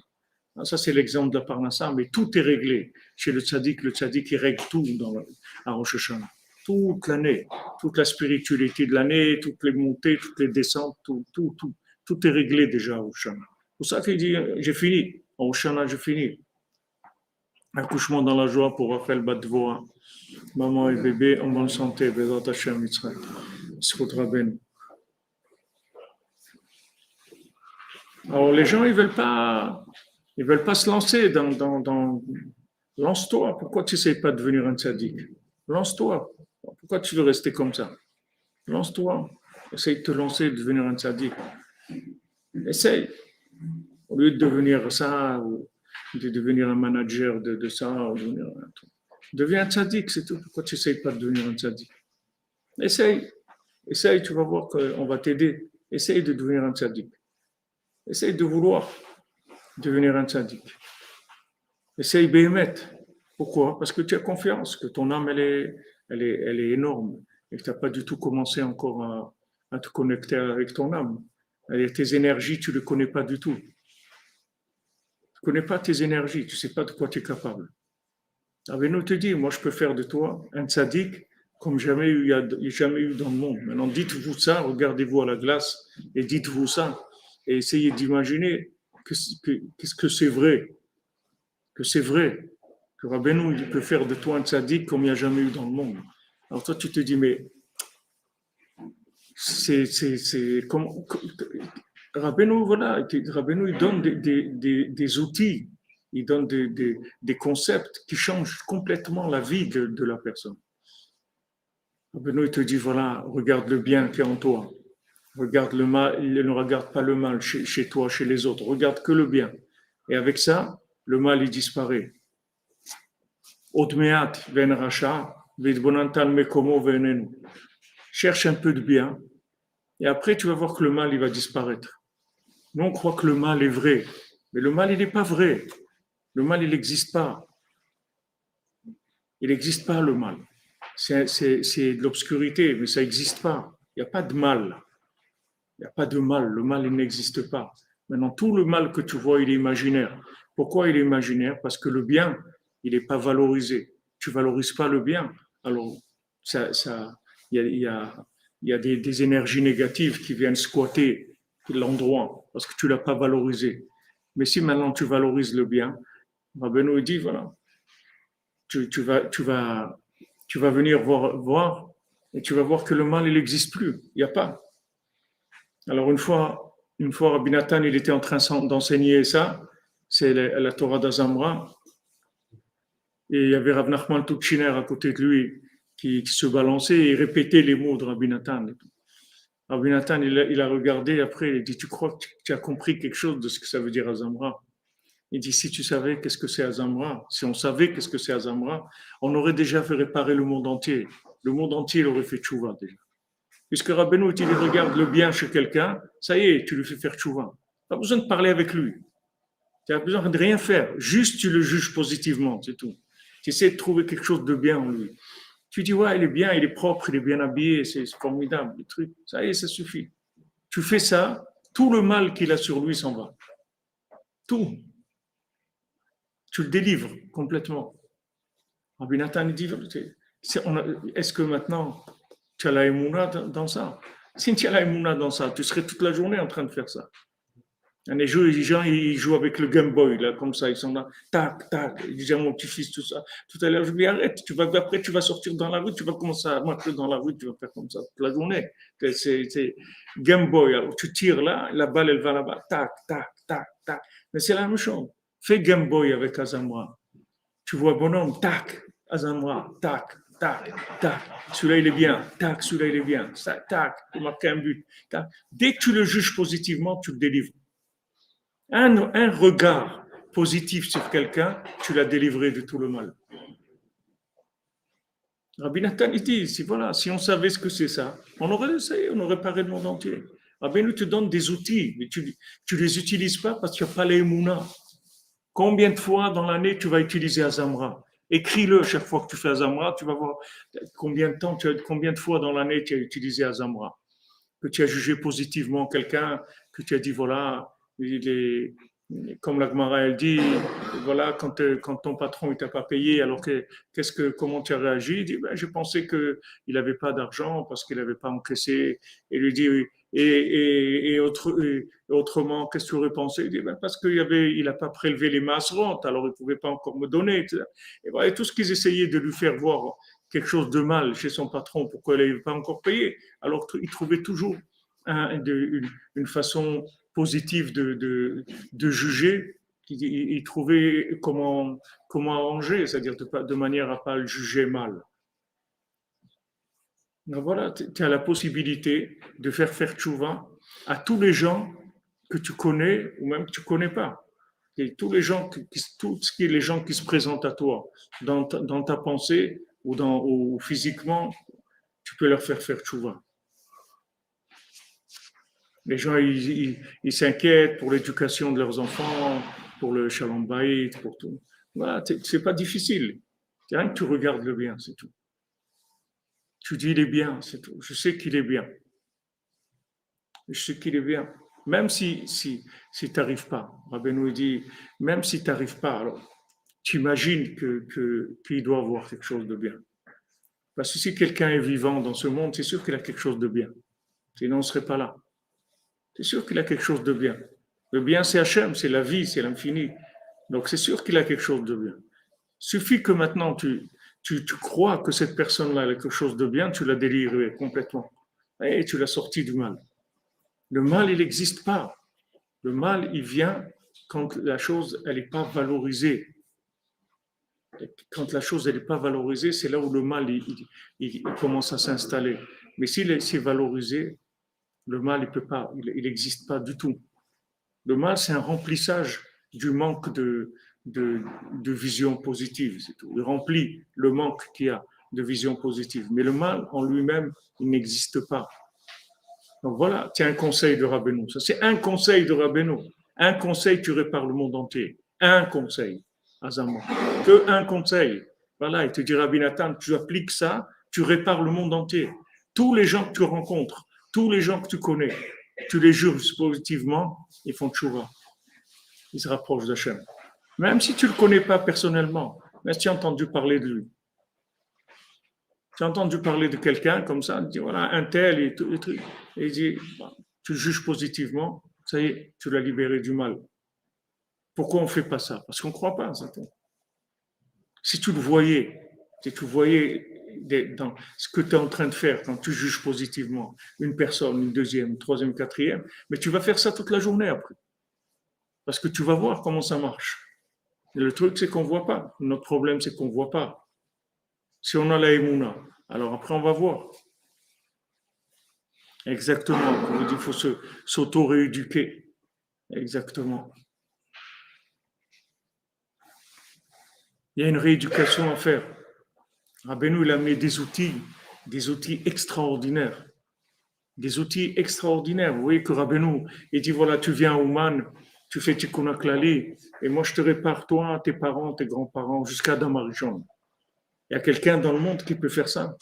Ça, c'est l'exemple de la parnassa, mais tout est réglé. Chez le tzaddik, il règle tout à Rosh Hashanah. Toute l'année, toute la spiritualité de l'année, toutes les montées, toutes les descentes, tout est réglé déjà à Rosh Hashanah. C'est pour ça qu'il dit, j'ai fini. À Rosh Hashanah, j'ai fini. Accouchement dans la joie pour Raphaël Badvoa. Maman et bébé en bonne santé. Bézat Hashem Yitzhak. S'kout Rabbeinu. Alors, les gens, ils veulent pas se lancer dans. Lance-toi. Pourquoi tu n'essayes pas de devenir un tzaddik? Lance-toi. Pourquoi tu veux rester comme ça? Lance-toi. Essaye de te lancer, de devenir un tzaddik. Essaye. Au lieu de devenir ça, ou de devenir un manager de ça, ou deviens un tzaddik, c'est tout. Pourquoi tu n'essayes pas de devenir un tzaddik? Essaye. Essaye, tu vas voir qu'on va t'aider. Essaye de devenir un tzaddik. Essaye de vouloir devenir un tzaddik. Essaye Béhémet. Pourquoi? Parce que tu as confiance, que ton âme, elle est énorme et que tu n'as pas du tout commencé encore à te connecter avec ton âme. Et tes énergies, tu ne les connais pas du tout. Tu ne connais pas tes énergies, tu ne sais pas de quoi tu es capable. Avenu te dit, moi je peux faire de toi un tzaddik comme jamais il y a jamais eu dans le monde. Maintenant, dites-vous ça, regardez-vous à la glace et dites-vous ça. Et essayez d'imaginer que c'est vrai. Que c'est vrai. Que Rabbeinu, il peut faire de toi un tzaddik comme il n'y a jamais eu dans le monde. Alors toi, tu te dis, mais c'est comme Rabbeinu, voilà, Rabbeinu, il donne des outils, il donne des concepts qui changent complètement la vie de la personne. Rabbeinu, il te dit, voilà, regarde le bien qui est en toi. Regarde le mal, il ne regarde pas le mal chez toi, chez les autres. Regarde que le bien. Et avec ça, le mal, il disparaît. Cherche un peu de bien. Et après, tu vas voir que le mal, il va disparaître. Nous, on croit que le mal est vrai. Mais le mal, il n'est pas vrai. Le mal, il n'existe pas. Il n'existe pas, le mal. C'est de l'obscurité, mais ça n'existe pas. Il n'y a pas de mal. Il n'y a pas de mal. Le mal, il n'existe pas. Maintenant, tout le mal que tu vois, il est imaginaire. Pourquoi il est imaginaire? Parce que le bien, il n'est pas valorisé. Tu ne valorises pas le bien. Alors, il y a des énergies négatives qui viennent squatter l'endroit parce que tu ne l'as pas valorisé. Mais si maintenant tu valorises le bien, Rabbeinu dit, voilà, tu vas venir voir et tu vas voir que le mal, il n'existe plus. Il n'y a pas. Alors une fois, Rabbi Nathan, il était en train d'enseigner ça, c'est la Torah d'Azamra, et il y avait Rav Nachman Tutchiner à côté de lui qui se balançait et répétait les mots de Rabbi Nathan. Rabbi Nathan, il a regardé après, il dit, tu crois que tu as compris quelque chose de ce que ça veut dire Azamra? Il dit, si tu savais qu'est-ce que c'est Azamra, si on savait qu'est-ce que c'est Azamra, on aurait déjà fait réparer le monde entier. Le monde entier, il aurait fait tchouva déjà. Puisque Rabbeinu, il regarde le bien chez quelqu'un, ça y est, tu lui fais faire tchouva. Pas besoin de parler avec lui. Tu n'as besoin de rien faire. Juste, tu le juges positivement, c'est tout. Tu essaies de trouver quelque chose de bien en lui. Tu dis, ouais, il est bien, il est propre, il est bien habillé, c'est formidable, le truc. Ça y est, ça suffit. Tu fais ça, tout le mal qu'il a sur lui s'en va. tout. Tu le délivres complètement. Rabbi Nathan dit, est-ce que maintenant tu as la émouna dans ça? Si tu as la émouna dans ça, tu serais toute la journée en train de faire ça. Les gens, ils jouent avec le Game Boy, là, comme ça, ils sont là, tac, tac, ils disent à mon petit-fils, tout ça. Tout à l'heure, je lui dis, arrête, après, tu vas sortir dans la rue, tu vas commencer à marcher dans la rue, tu vas faire comme ça toute la journée. C'est Game Boy, alors tu tires là, la balle, elle va là-bas, tac, tac, tac, tac. Mais c'est la même chose. Fais Game Boy avec Azamra. Tu vois bonhomme, tac, Azamra, tac, tac, tac. Celui-là, il est bien, tac, celui-là, il est bien, tac, tac, tu marques un but, tac. Dès que tu le juges positivement, tu le délivres. Un regard positif sur quelqu'un, tu l'as délivré de tout le mal. Rabbi Nathan, il dit, si on savait ce que c'est ça, on aurait essayé, on aurait parlé le monde entier. Rabbi nous te donne des outils, mais tu ne les utilises pas parce que tu n'as pas les Emouna. Combien de fois dans l'année tu vas utiliser Azamra? Écris-le chaque fois que tu fais Azamra, tu vas voir combien de fois dans l'année tu as utilisé Azamra. Que tu as jugé positivement quelqu'un, que tu as dit, voilà, il est, comme la Gemara, elle dit, voilà, quand ton patron ne t'a pas payé, alors comment tu as réagi? Il dit, ben, je pensais qu'il n'avait pas d'argent parce qu'il n'avait pas encaissé. Et lui dit, autrement, qu'est-ce que tu aurais pensé? Il dit, ben, parce il n'a pas prélevé les masserotes, alors il ne pouvait pas encore me donner. Et voilà, tout ce qu'ils essayaient de lui faire voir quelque chose de mal chez son patron, pourquoi il n'avait pas encore payé, alors il trouvait toujours une façon positive de juger, il trouvait comment arranger, c'est-à-dire de manière à ne pas le juger mal. Donc voilà, tu as la possibilité de faire tchouva à tous les gens que tu connais ou même que tu ne connais pas. Et tous les gens, les gens qui se présentent à toi dans ta pensée ou physiquement, tu peux leur faire tchouva. Les gens, ils s'inquiètent pour l'éducation de leurs enfants, pour le shalom bayit, pour tout. Voilà, c'est pas difficile. C'est rien que tu regardes le bien, c'est tout. Tu dis il est bien, c'est tout. Je sais qu'il est bien. Je sais qu'il est bien. Même si tu n'arrives pas. Rabbeinu dit, même si tu n'arrives pas, alors tu imagines qu'il doit avoir quelque chose de bien. Parce que si quelqu'un est vivant dans ce monde, c'est sûr qu'il a quelque chose de bien. Sinon, on ne serait pas là. C'est sûr qu'il a quelque chose de bien. Le bien, c'est Hachem, c'est la vie, c'est l'infini. Donc, c'est sûr qu'il a quelque chose de bien. Suffit que maintenant, tu crois que cette personne-là a quelque chose de bien, tu l'as délivré complètement. Et tu l'as sorti du mal. Le mal, il n'existe pas. Le mal, il vient quand la chose, elle n'est pas valorisée. Et quand la chose, elle n'est pas valorisée, c'est là où le mal, il commence à s'installer. Mais s'il est valorisé, le mal, il n'existe pas du tout. Le mal, c'est un remplissage du manque de vision positive. C'est tout. Il remplit le manque qu'il y a de vision positive. Mais le mal, en lui-même, il n'existe pas. Donc voilà, c'est un conseil de Rabbeinu. Ça, c'est un conseil de Rabbeinu. Un conseil, tu répares le monde entier. Un conseil, Azama. Que un conseil. Voilà, il te dit, Rabbi Nathan, tu appliques ça, tu répares le monde entier. Tous les gens que tu rencontres, tous les gens que tu connais, tu les jures positivement, ils font tchouva. Ils se rapprochent d'Hachem. Même si tu ne le connais pas personnellement, mais si tu as entendu parler de lui. Tu as entendu parler de quelqu'un comme ça, tu dis voilà, un tel et tout, et il dit, tu le juges positivement, ça y est, tu l'as libéré du mal. Pourquoi on ne fait pas ça? Parce qu'on ne croit pas à ça. Si tu voyais dans ce que tu es en train de faire quand tu juges positivement une personne, une deuxième, une troisième, une quatrième, mais tu vas faire ça toute la journée après. Parce que tu vas voir comment ça marche. Et le truc, c'est qu'on ne voit pas. Notre problème, c'est qu'on ne voit pas. Si on a la émouna, alors après, on va voir. Exactement. Il faut s'auto-rééduquer. Exactement. Il y a une rééducation à faire. Rabbeinu, il a amené des outils extraordinaires. Des outils extraordinaires. Vous voyez que Rabbeinu, il dit voilà, tu viens à Ouman, tu fais Tikkun Klali, et moi je te répare, toi, tes parents, tes grands-parents, jusqu'à Adam Arishon. Il y a quelqu'un dans le monde qui peut faire ça.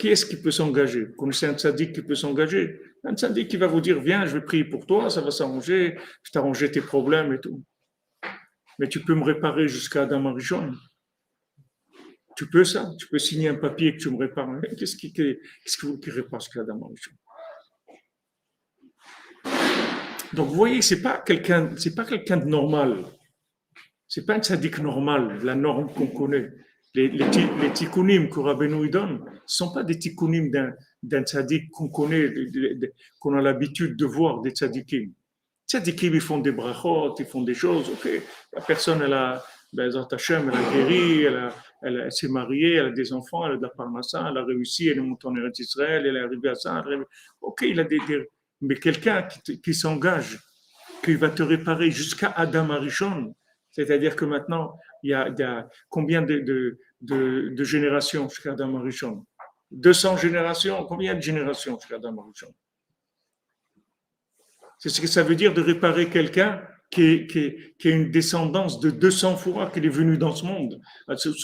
Qui est-ce qui peut s'engager? Vous connaissez un tzaddik qui peut s'engager? Un tzaddik qui va vous dire, viens, je vais prier pour toi, ça va s'arranger, je t'arrangerai tes problèmes et tout. Mais tu peux me réparer jusqu'à Adam Arishon. Tu peux ça? Tu peux signer un papier que tu me répares. Qu'est-ce que vous qui répare jusqu'à Adam Arishon? Donc vous voyez, c'est pas quelqu'un de normal. C'est pas un tzaddik normal, la norme qu'on connaît. Les tikkunim que Rabbeinu donne ne sont pas des tikkunim d'un tzaddik qu'on connaît, qu'on a l'habitude de voir des tzaddikim. Tzaddikim, ils font des brachot, ils font des choses, ok. La personne, elle a Hashem, elle a guéri, elle s'est mariée, elle a des enfants, elle a de la parnassa, elle a réussi, elle est montée en Eretz Israël, elle est arrivée à ça. Ok, il a mais quelqu'un qui s'engage, qui va te réparer jusqu'à Adam Arishon, c'est-à-dire que maintenant, il y a combien de générations jusqu'à Adam Arishon? 200 générations, combien de générations jusqu'à Adam Arishon? C'est ce que ça veut dire de réparer quelqu'un qui a une descendance de 200 fois qu'il est venu dans ce monde.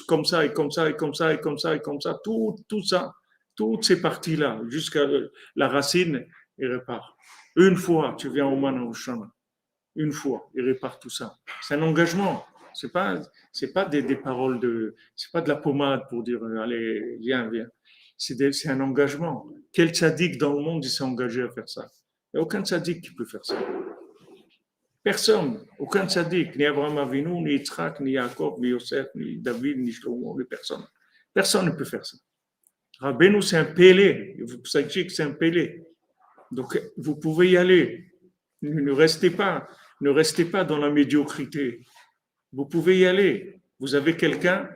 Comme ça, et comme ça, et comme ça, et comme ça, et comme ça, tout ça, toutes ces parties-là, jusqu'à la racine, il répare. Une fois, tu viens au Manouchana. Une fois, il répare tout ça. C'est un engagement. C'est pas des paroles c'est pas de la pommade pour dire, allez, viens. C'est un engagement. Quel tzaddik dans le monde il s'est engagé à faire ça? Il n'y a aucun tzaddik qui peut faire ça. Personne, aucun tzaddik, ni Abraham Avinu, ni Yitzhak, ni Yaakov, ni Yosef, ni David, ni Shlomo, ni personne. Personne ne peut faire ça. Rabbeinu, c'est un pélé. Vous savez que c'est un pélé. Donc, vous pouvez y aller. Ne restez pas dans la médiocrité. Vous pouvez y aller. Vous avez quelqu'un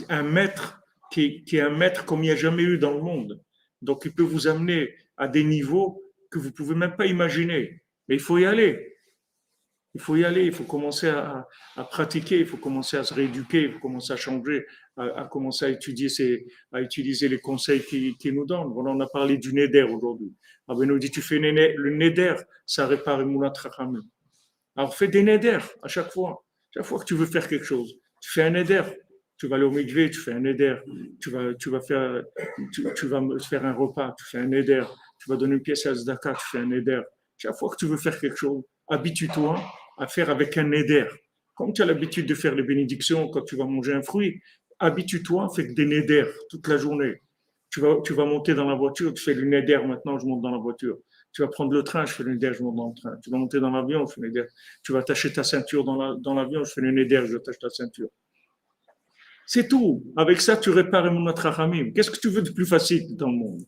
un maître qui est un maître comme il n'y a jamais eu dans le monde. Donc, il peut vous amener à des niveaux que vous ne pouvez même pas imaginer. Mais il faut y aller. Il faut y aller, il faut commencer à pratiquer, il faut commencer à se rééduquer, il faut commencer à changer, à commencer à utiliser les conseils qu'il nous donne. Voilà, on a parlé du neder aujourd'hui. Rabbi nous dit, tu fais le neder, ça répare le Emunat Chachamim. Alors fais des neder à chaque fois. Chaque fois que tu veux faire quelque chose, tu fais un neder. Tu vas aller au mikvé, tu fais un neder. Tu vas faire un repas, tu fais un neder. Tu vas donner une pièce à Zdaka, tu fais un neder. Chaque fois que tu veux faire quelque chose, habitue-toi à faire avec un neder. Comme tu as l'habitude de faire les bénédictions quand tu vas manger un fruit, habitue-toi à faire des neder toute la journée. Tu vas monter dans la voiture, tu fais le neder, maintenant je monte dans la voiture. Tu vas prendre le train, je fais le neder, je monte dans le train. Tu vas monter dans l'avion, je fais le neder. Tu vas attacher ta ceinture dans l'avion, je fais le neder, je attache ta ceinture. C'est tout. Avec ça, tu répares Emunat Chachamim. Qu'est-ce que tu veux de plus facile dans le monde?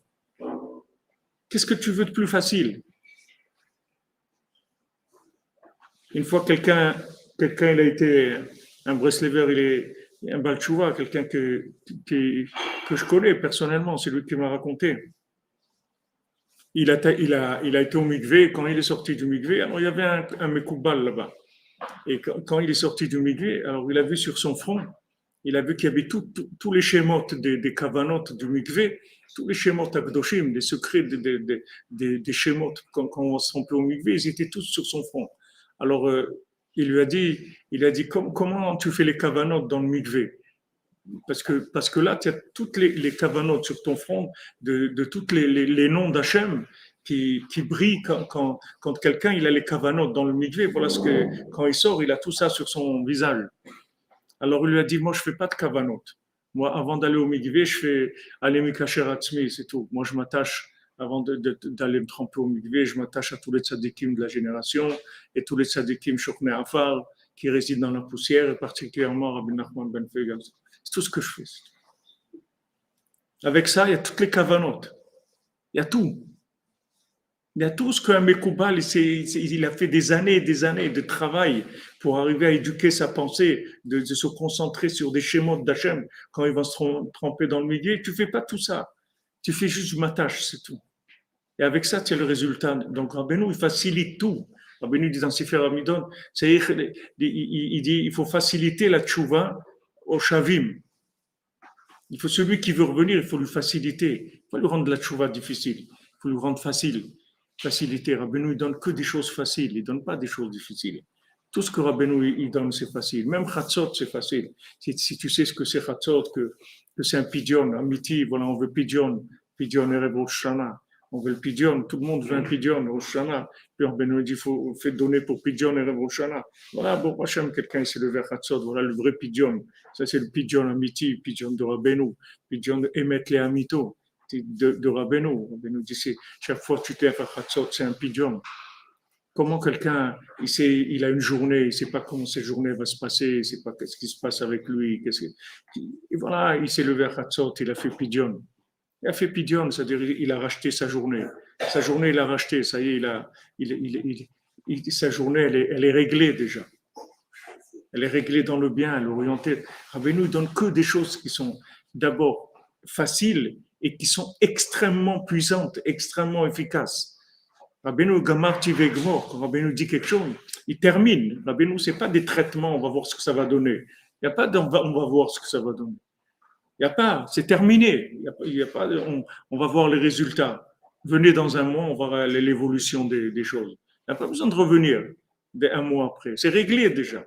Qu'est-ce que tu veux de plus facile? Une fois, quelqu'un il a été un Breslever, il est un Baal Tshuva, quelqu'un que je connais personnellement, c'est lui qui m'a raconté. Il a été au mikvé, quand il est sorti du mikvé, alors il y avait un Mekoubal là-bas. Et quand il est sorti du mikvé, alors il a vu sur son front, il a vu qu'il y avait tous les schémotes des kavanotes du mikvé, tous les schémotes akdoshim, les secrets des schémotes, quand on se trompait au mikvé, ils étaient tous sur son front. Alors, il a dit comment tu fais les kavanotes dans le mikvé? Parce que là, tu as toutes les kavanotes sur ton front de tous les noms d'Hachem qui brillent quand quelqu'un il a les kavanotes dans le mikvé. Voilà ce que quand il sort, il a tout ça sur son visage. Alors il lui a dit, moi je fais pas de kavanotes. Moi, avant d'aller au mikvé, je fais aller mikacher atzmi, c'est tout. Moi, je m'attache avant d'aller me tremper au mikvé, je m'attache à tous les tzadikim de la génération et tous les tzadikim shoknei afar qui résident dans la poussière, et particulièrement Rabbi Nachman ben Fegal. C'est tout ce que je fais. Avec ça, il y a toutes les kavanotes. Il y a tout. Il y a tout ce qu'un Mekoubal, il a fait des années et des années de travail pour arriver à éduquer sa pensée, de se concentrer sur des schémas d'Hachem quand il va se tremper dans le milieu. Tu ne fais pas tout ça. Tu fais juste ma tâche, c'est tout. Et avec ça, tu as le résultat. Donc, Rabbeinu, il facilite tout. Rabbeinu dit dans Sefer Hamidon, c'est-à-dire, il dit il faut faciliter la tchouva au shavim. Il faut celui qui veut revenir, il faut lui faciliter. Il faut lui rendre la tchouva difficile. Il faut lui rendre facilité. Rabbeinu, il donne que des choses faciles. Il ne donne pas des choses difficiles. Tout ce que Rabbeinu il donne, c'est facile. Même Chatzot, c'est facile. Si tu sais ce que c'est Chatzot, que c'est un pidyon, un miti, voilà, on veut pidyon Erev Rosh Hashanah. On veut le pidyon, tout le monde veut un pidyon Rosh Hashanah. Puis Rabbeinu dit, il faut donner pour pidyon Erev Rosh Hashanah. Voilà, bon, Hachem, quelqu'un s'est levé à Chatzot, voilà le vrai pidyon. Ça, c'est le pidyon amiti, pidyon de Rabbeinu, pidyon de Emet le Amito, de Rabbeinu. Rabbeinu dit, chaque fois que tu t'es à Chatzot, c'est un pidyon. Comment quelqu'un, il a une journée, il ne sait pas comment cette journée va se passer, il ne sait pas qu'est-ce qui se passe avec lui. Et voilà, il s'est levé à Khatsot, il a fait Pidyon. Il a fait Pidyon, c'est-à-dire il a racheté sa journée. Sa journée, il a racheté, ça y est, sa journée, elle est réglée déjà. Elle est réglée dans le bien, elle est orientée. Rabbeinu ne donne que des choses qui sont d'abord faciles et qui sont extrêmement puissantes, extrêmement efficaces. Rabbeinu Gamarti Vegmor, quand Rabbeinu dit quelque chose, il termine. Rabbeinu, ce n'est pas des traitements, on va voir ce que ça va donner. Il n'y a pas on va voir ce que ça va donner. Il n'y a pas, c'est terminé. Il y a pas, on va voir les résultats. Venez dans un mois, on va voir l'évolution des choses. Il n'y a pas besoin de revenir un mois après. C'est réglé déjà.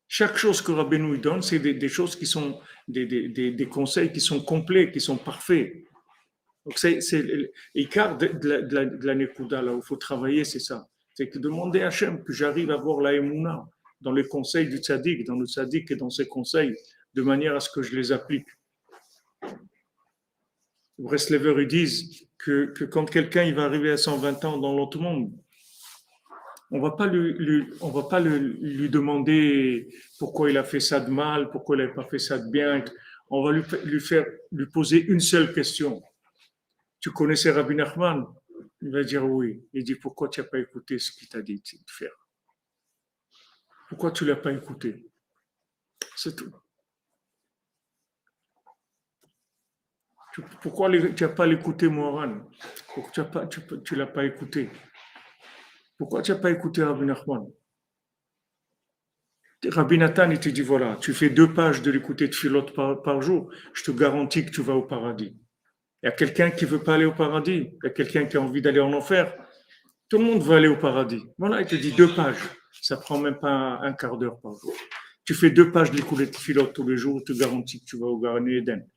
Chaque chose que Rabbeinu donne, c'est des choses qui sont des conseils qui sont complets, qui sont parfaits. Donc, c'est l'écart de la Nekuda, là où il faut travailler, c'est ça. C'est que demander à Hachem que j'arrive à voir la Emouna dans les conseils du tzaddik, dans le tzaddik et dans ses conseils, de manière à ce que je les applique. Les Breslevers, ils disent que quand quelqu'un il va arriver à 120 ans dans l'autre monde, on va pas lui demander pourquoi il a fait ça de mal, pourquoi il n'a pas fait ça de bien. On va lui poser une seule question. Tu connaissais Rabbi Nachman? Il va dire oui. Il dit pourquoi tu n'as pas écouté ce qu'il t'a dit de faire? Pourquoi tu ne l'as pas écouté? C'est tout. Pourquoi tu n'as pas l'écouté, Moharan? Pourquoi tu ne l'as pas écouté? Pourquoi tu n'as pas écouté Rabbi Nachman? Rabbi Nathan, il te dit voilà, tu fais 2 pages de l'écouter de filote par jour, je te garantis que tu vas au paradis. Il y a quelqu'un qui ne veut pas aller au paradis. Il y a quelqu'un qui a envie d'aller en enfer. Tout le monde veut aller au paradis. Voilà, il te dit 2 pages. Ça ne prend même pas un quart d'heure par jour. Tu fais 2 pages d'écouter de filote tous les jours, je te garantis que tu vas au Gan Eden.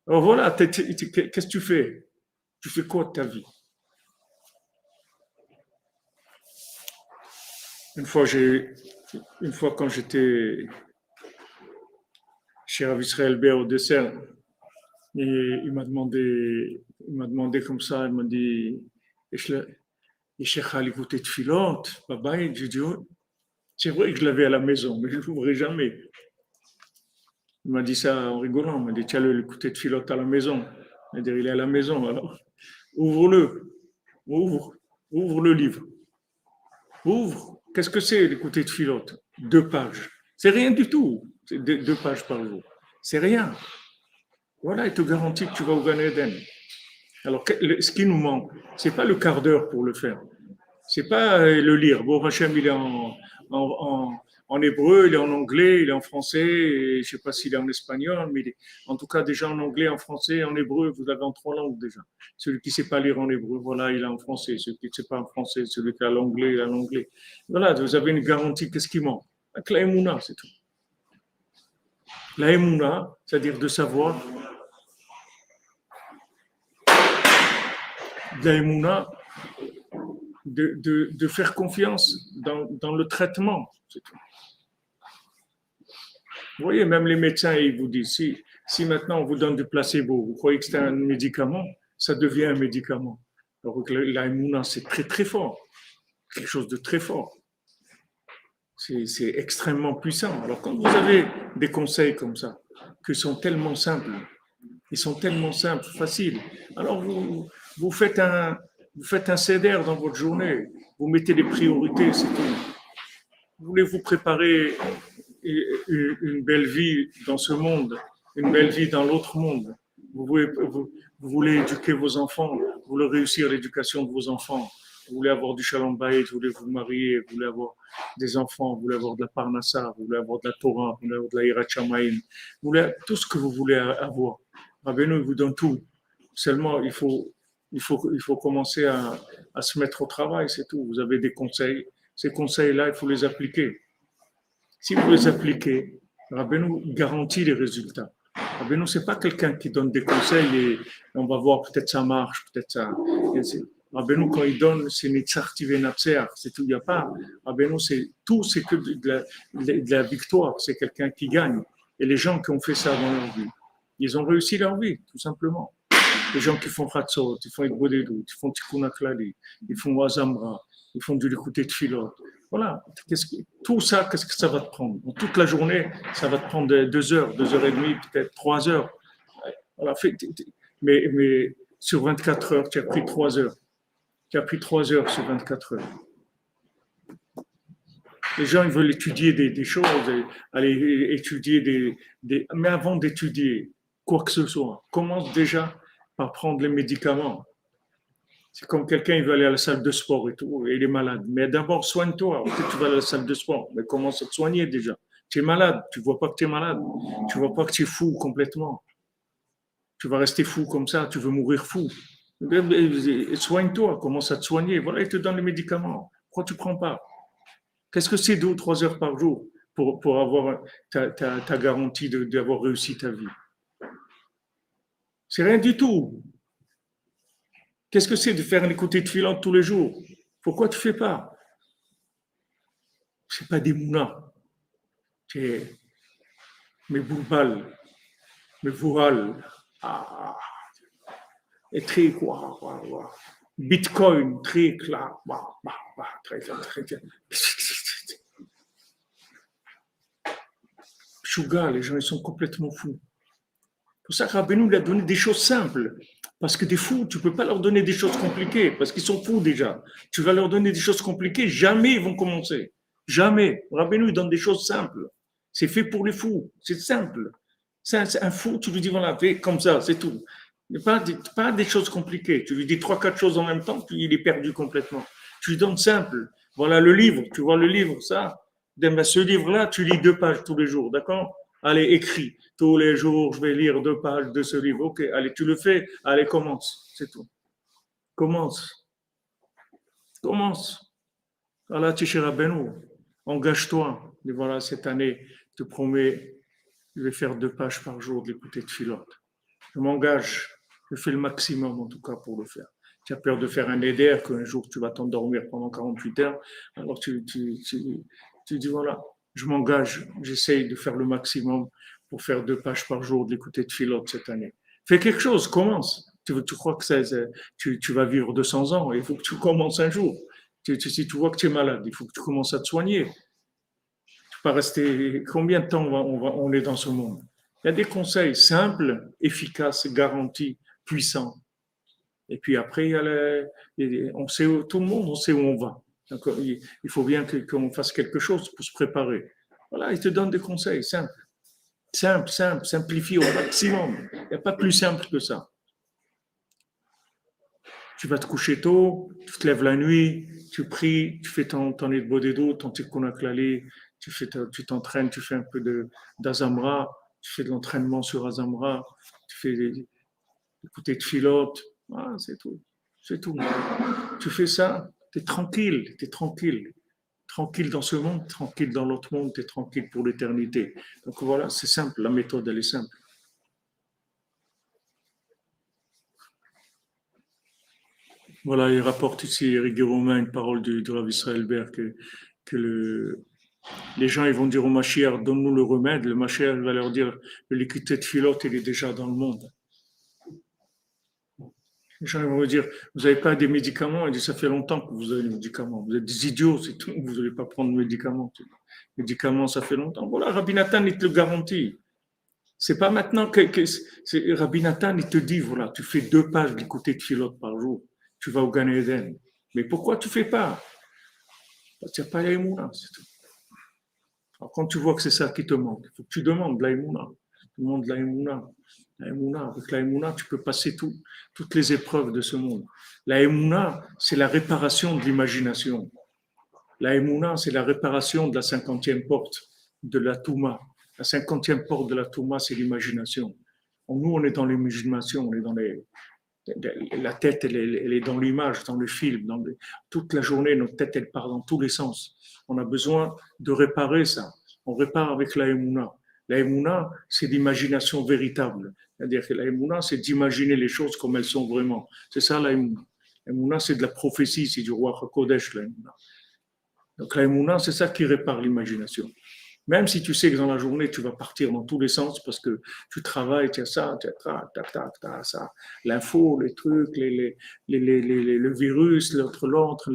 Alors voilà, qu'est-ce que tu fais? Tu fais quoi de ta vie? Une fois quand j'étais chez Rav Israël Ber au dessert, et il m'a demandé comme ça, il m'a dit, יש לך l'écouter de filote, בבית? J'ai dit, oh, c'est vrai que je l'avais à la maison, mais je ne l'ouvrais jamais. Il m'a dit ça en rigolant, il m'a dit, tu as l'écouter de filote à la maison. Il est à la maison, alors ouvre-le, ouvre le livre. Ouvre, qu'est-ce que c'est l'écouter de filote? 2 pages. C'est rien du tout, c'est 2 pages par jour. C'est rien. Voilà, il te garantit que tu vas au Gan Eden. Alors, ce qui nous manque, c'est pas le quart d'heure pour le faire. C'est pas le lire. Bon, Hachem, il est en hébreu, il est en anglais, il est en français, et je sais pas s'il est en espagnol, mais en tout cas, déjà en anglais, en français, en hébreu, vous avez en 3 langues déjà. Celui qui sait pas lire en hébreu, voilà, il est en français. Celui qui ne sait pas en français, celui qui a l'anglais, il a l'anglais. Voilà, vous avez une garantie, qu'est-ce qui manque? Avec la Emouna, c'est tout. La Emouna, c'est-à-dire de savoir, de la Emouna, de faire confiance dans le traitement, c'est tout. Vous voyez, même les médecins, ils vous disent, si maintenant on vous donne du placebo, vous croyez que c'est un médicament, ça devient un médicament. Alors que la Emouna, c'est très très fort, quelque chose de très fort. C'est extrêmement puissant. Alors quand vous avez des conseils comme ça, qui sont tellement simples, faciles, alors vous faites un CDR dans votre journée, vous mettez des priorités, c'est tout. Voulez-vous préparer une belle vie dans ce monde, une belle vie dans l'autre monde? Vous voulez éduquer vos enfants, vous voulez réussir l'éducation de vos enfants, vous voulez avoir du shalom bayit, vous voulez vous marier, vous voulez avoir des enfants, vous voulez avoir de la parnassa, vous voulez avoir de la Torah, vous voulez avoir de la hirat shamayim, vous voulez tout ce que vous voulez avoir. Rabbeinu vous donne tout. Seulement, il faut commencer à se mettre au travail, c'est tout. Vous avez des conseils, Ces conseils-là, il faut les appliquer. Si vous les appliquez, Rabbeinu garantit les résultats. Rabbeinu, ce n'est pas quelqu'un qui donne des conseils et on va voir, peut-être ça marche, peut-être ça. Rabbeinu, quand il donne, c'est Nitzarti Venatseach, c'est tout, il n'y a pas. Rabbeinu, c'est tout, c'est que de la victoire, c'est quelqu'un qui gagne. Et les gens qui ont fait ça dans leur vie, ils ont réussi leur vie, tout simplement. Les gens qui font Khatsot, ils font Ekbodedut, ils font Tikkun HaKlali, ils font Wazamra, ils font du Likuté Tfilot. Voilà. Tout ça, qu'est-ce que ça va te prendre? Toute la journée, ça va te prendre 2 heures, 2 heures et demie, peut-être 3 heures. Voilà. Mais sur 24 heures, tu as pris 3 heures. Tu as pris 3 heures sur 24 heures. Les gens, ils veulent étudier des choses, aller étudier mais avant d'étudier quoi que ce soit, commence déjà par prendre les médicaments. C'est comme quelqu'un, il veut aller à la salle de sport et tout, et il est malade. Mais d'abord, soigne-toi. Peut-être que tu vas à la salle de sport, mais commence à te soigner déjà. Tu es malade, tu ne vois pas que tu es malade. Tu ne vois pas que tu es fou complètement. Tu vas rester fou comme ça, tu veux mourir fou. Soigne-toi, commence à te soigner. Voilà, il te donne les médicaments. Pourquoi tu ne prends pas? Qu'est-ce que c'est 2 ou 3 heures par jour pour avoir ta garantie d'avoir réussi ta vie? C'est rien du tout. Qu'est-ce que c'est de faire un écouter de filante tous les jours? Pourquoi tu ne fais pas? Ce n'est pas des mounas. C'est mes boubales, mes voiles. Et trick, Bitcoin, trick, là. Très. Chouga, les gens, ils sont complètement fous. Pour ça, Rabbeinu lui a donné des choses simples. Parce que des fous, tu ne peux pas leur donner des choses compliquées, parce qu'ils sont fous déjà. Tu vas leur donner des choses compliquées, jamais ils vont commencer. Jamais. Rabbeinu, il donne des choses simples. C'est fait pour les fous. C'est simple. C'est un fou, tu lui dis, voilà, fais comme ça, c'est tout. Pas des choses compliquées. Tu lui dis 3-4 choses en même temps, puis il est perdu complètement. Tu lui donnes simple. Voilà le livre, tu vois le livre, ça. Ce livre-là, tu lis 2 pages tous les jours, d'accord? Allez, écris. Tous les jours, je vais lire 2 pages de ce livre. Ok, allez, tu le fais. Allez, commence. C'est tout. Commence. Voilà, Tisha Rabbeinu. Engage-toi. Et voilà, cette année, je te promets, je vais faire 2 pages par jour de l'écouter de Philote. Je m'engage. Je fais le maximum, en tout cas, pour le faire. Tu as peur de faire un éder, qu'un jour tu vas t'endormir pendant 48 heures. Alors tu dis, voilà, je m'engage, j'essaye de faire le maximum pour faire 2 pages par jour de l'écouter de Philote cette année. Fais quelque chose, commence. Tu crois que tu vas vivre 200 ans, il faut que tu commences un jour. Si tu vois que tu es malade, il faut que tu commences à te soigner. Tu ne vas pas rester. Combien de temps on est dans ce monde? Il y a des conseils simples, efficaces, garantis, puissants. Et puis après, on sait tout le monde, on sait où on va. Donc, il faut bien qu'on fasse quelque chose pour se préparer. Voilà, il te donne des conseils simples. Simple, simplifie au maximum. Il n'y a pas plus simple que ça. Tu vas te coucher tôt, tu te lèves la nuit, tu pries, tu fais ton Ekbodedut, ton Tikkun HaKlali, tu t'entraînes, tu fais un peu d'Azamra, tu fais de l'entraînement sur Azamra, tu fais écouter de Philote. Ah, c'est tout. C'est tout. Tu fais ça, tu es tranquille. Tranquille dans ce monde, tranquille dans l'autre monde, tu es tranquille pour l'éternité. Donc voilà, c'est simple, la méthode, elle est simple. Voilà, il rapporte ici, Eric Romain, une parole de Rav Israël Ber, que les gens ils vont dire au Mashiach, donne-nous le remède. Le Mashiach va leur dire, le liquide de Philote, il est déjà dans le monde. Les gens vont vous dire, vous n'avez pas des médicaments. Il dit, ça fait longtemps que vous avez des médicaments. Vous êtes des idiots, c'est tout. Vous n'allez pas prendre de médicaments. Les médicaments, ça fait longtemps. Voilà, Rabbi Nathan, il te le garantit. C'est pas maintenant Rabbi Nathan, il te dit, voilà, tu fais 2 pages d'écouter de Philote par jour. Tu vas au Gan Eden. Mais pourquoi tu ne fais pas? Parce qu'il n'y a pas l'Aïmouna, c'est tout. Alors quand tu vois que c'est ça qui te manque, il faut que tu demandes l'Aïmouna. Tu demandes l'Aïmouna. Avec l'Aïmouna, tu peux passer toutes les épreuves de ce monde. L'Aïmouna, c'est la réparation de l'imagination. L'Aïmouna, c'est la réparation de la 50e porte de la Touma. La 50e porte de la Touma, c'est l'imagination. Nous, on est dans l'imagination, on est dans La tête, elle est dans l'image, dans le film. Toute la journée, notre tête, elle part dans tous les sens. On a besoin de réparer ça. On répare avec la Emouna. La Emouna, c'est l'imagination véritable. C'est-à-dire que la Emouna, c'est d'imaginer les choses comme elles sont vraiment. C'est ça la Emouna. La Emouna, c'est de la prophétie, c'est du roi HaKodesh, la Emouna. Donc la Emouna, c'est ça qui répare l'imagination. Même si tu sais que dans la journée, tu vas partir dans tous les sens parce que tu travailles, tu as ça, tu as ça, l'info, les trucs, le virus, l'autre,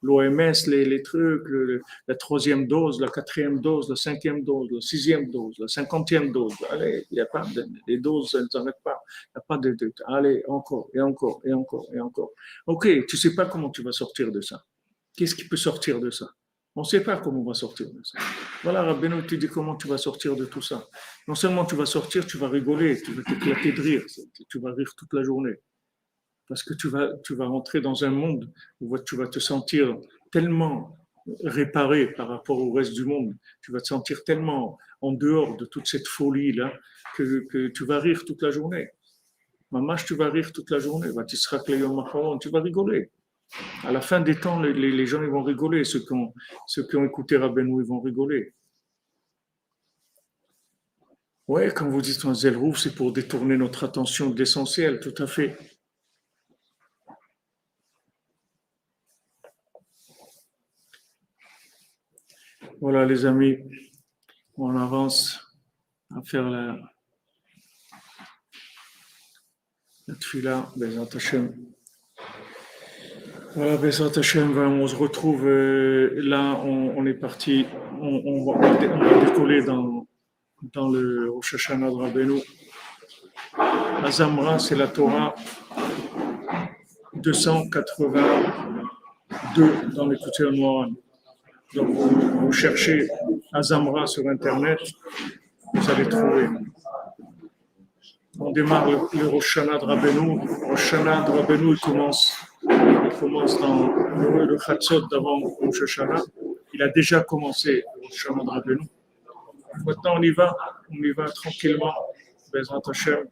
l'OMS, les trucs, la troisième dose, la quatrième dose, la cinquième dose, la sixième dose, la cinquantième dose. Allez, il n'y a pas les doses, elles n'arrêtent pas. Il n'y a pas allez, encore, et encore, et encore, et encore. Ok, tu ne sais pas comment tu vas sortir de ça. Qu'est-ce qui peut sortir de ça? On ne sait pas comment on va sortir de ça. Voilà, Rabbeinu te dit comment tu vas sortir de tout ça. Non seulement tu vas sortir, tu vas rigoler, tu vas t'éclater de rire, tu vas rire toute la journée. Parce que tu vas rentrer dans un monde où tu vas te sentir tellement réparé par rapport au reste du monde, tu vas te sentir tellement en dehors de toute cette folie-là que tu vas rire toute la journée. Mamash, tu vas rire toute la journée. Tu vas rigoler. À la fin des temps, les gens ils vont rigoler. Ceux qui ont écouté Rabbeinu, ils vont rigoler. Ouais, quand vous dites un Zelrouf, c'est pour détourner notre attention de l'essentiel, tout à fait. Voilà, les amis, on avance à faire la tfila, Bezat Hashem. Voilà, Bezat Hashem, on se retrouve là, on est parti, on va décoller dans le Rosh Hashanah de Rabbeinu. La Zamra, c'est la Torah 282 dans l'écouteur noir. Donc, vous cherchez Azamra sur Internet, vous allez trouver. On démarre le Rosh Hashanah de Rabbeinu. Le Rosh Hashanah de Rabbeinu, il commence dans le Chatzot d'avant le Rosh Hashanah. Il a déjà commencé le Rosh Hashanah de Rabbeinu. Maintenant, on y va tranquillement, Bezrat Hashem,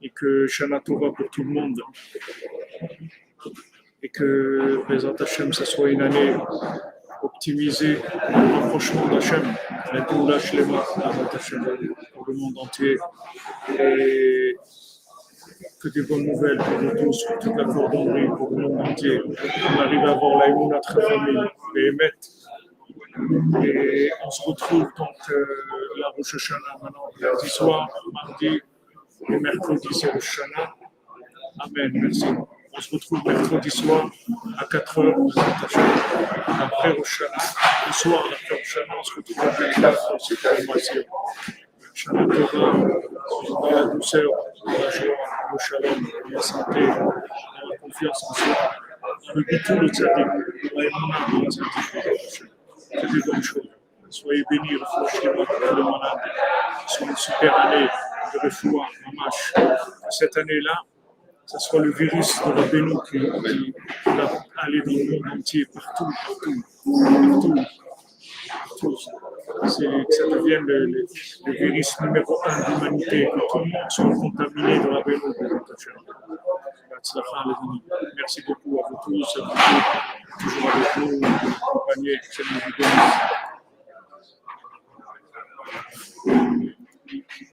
et que Shana Tova pour tout le monde. Et que Bezrat Hashem, ça soit une année optimisée, le rapprochement d'Hachem, la Géoula Shlema, Bezrat Hashem, pour le monde entier. Et que des bonnes nouvelles pour nous tous, pour toute la cordonnerie, pour le monde entier. On arrive à avoir la Emouna très famille, les Emet. Et on se retrouve donc la Rosh Hashanah maintenant, lundi soir, mardi et mercredi c'est Rosh Hashanah. Amen, merci. On se retrouve mercredi soir à 4h après Rosh Hashanah. Le soir d'après Rosh Hashanah, on se retrouve à 4h aussi pour le Massir. Shana Tova, dans la douceur, dans la joie, le shalom, dans la santé, dans la confiance en soi, dans le bitou, le tzaddik, dans la émouna, dans le tzaddik. C'est des bonnes choses. Soyez bénis, réfléchissez pour tous les malades. Ce soit une super année de refoua, mamash. Cette année-là, ce soit le virus de Rabbeinu qui va aller dans le monde entier, partout. Que ça devienne le virus numéro 1 de l'humanité, que tout le monde soit contaminé de Rabbeinu. Merci beaucoup à vous tous, toujours avec nous, accompagnés, c'est une vidéo.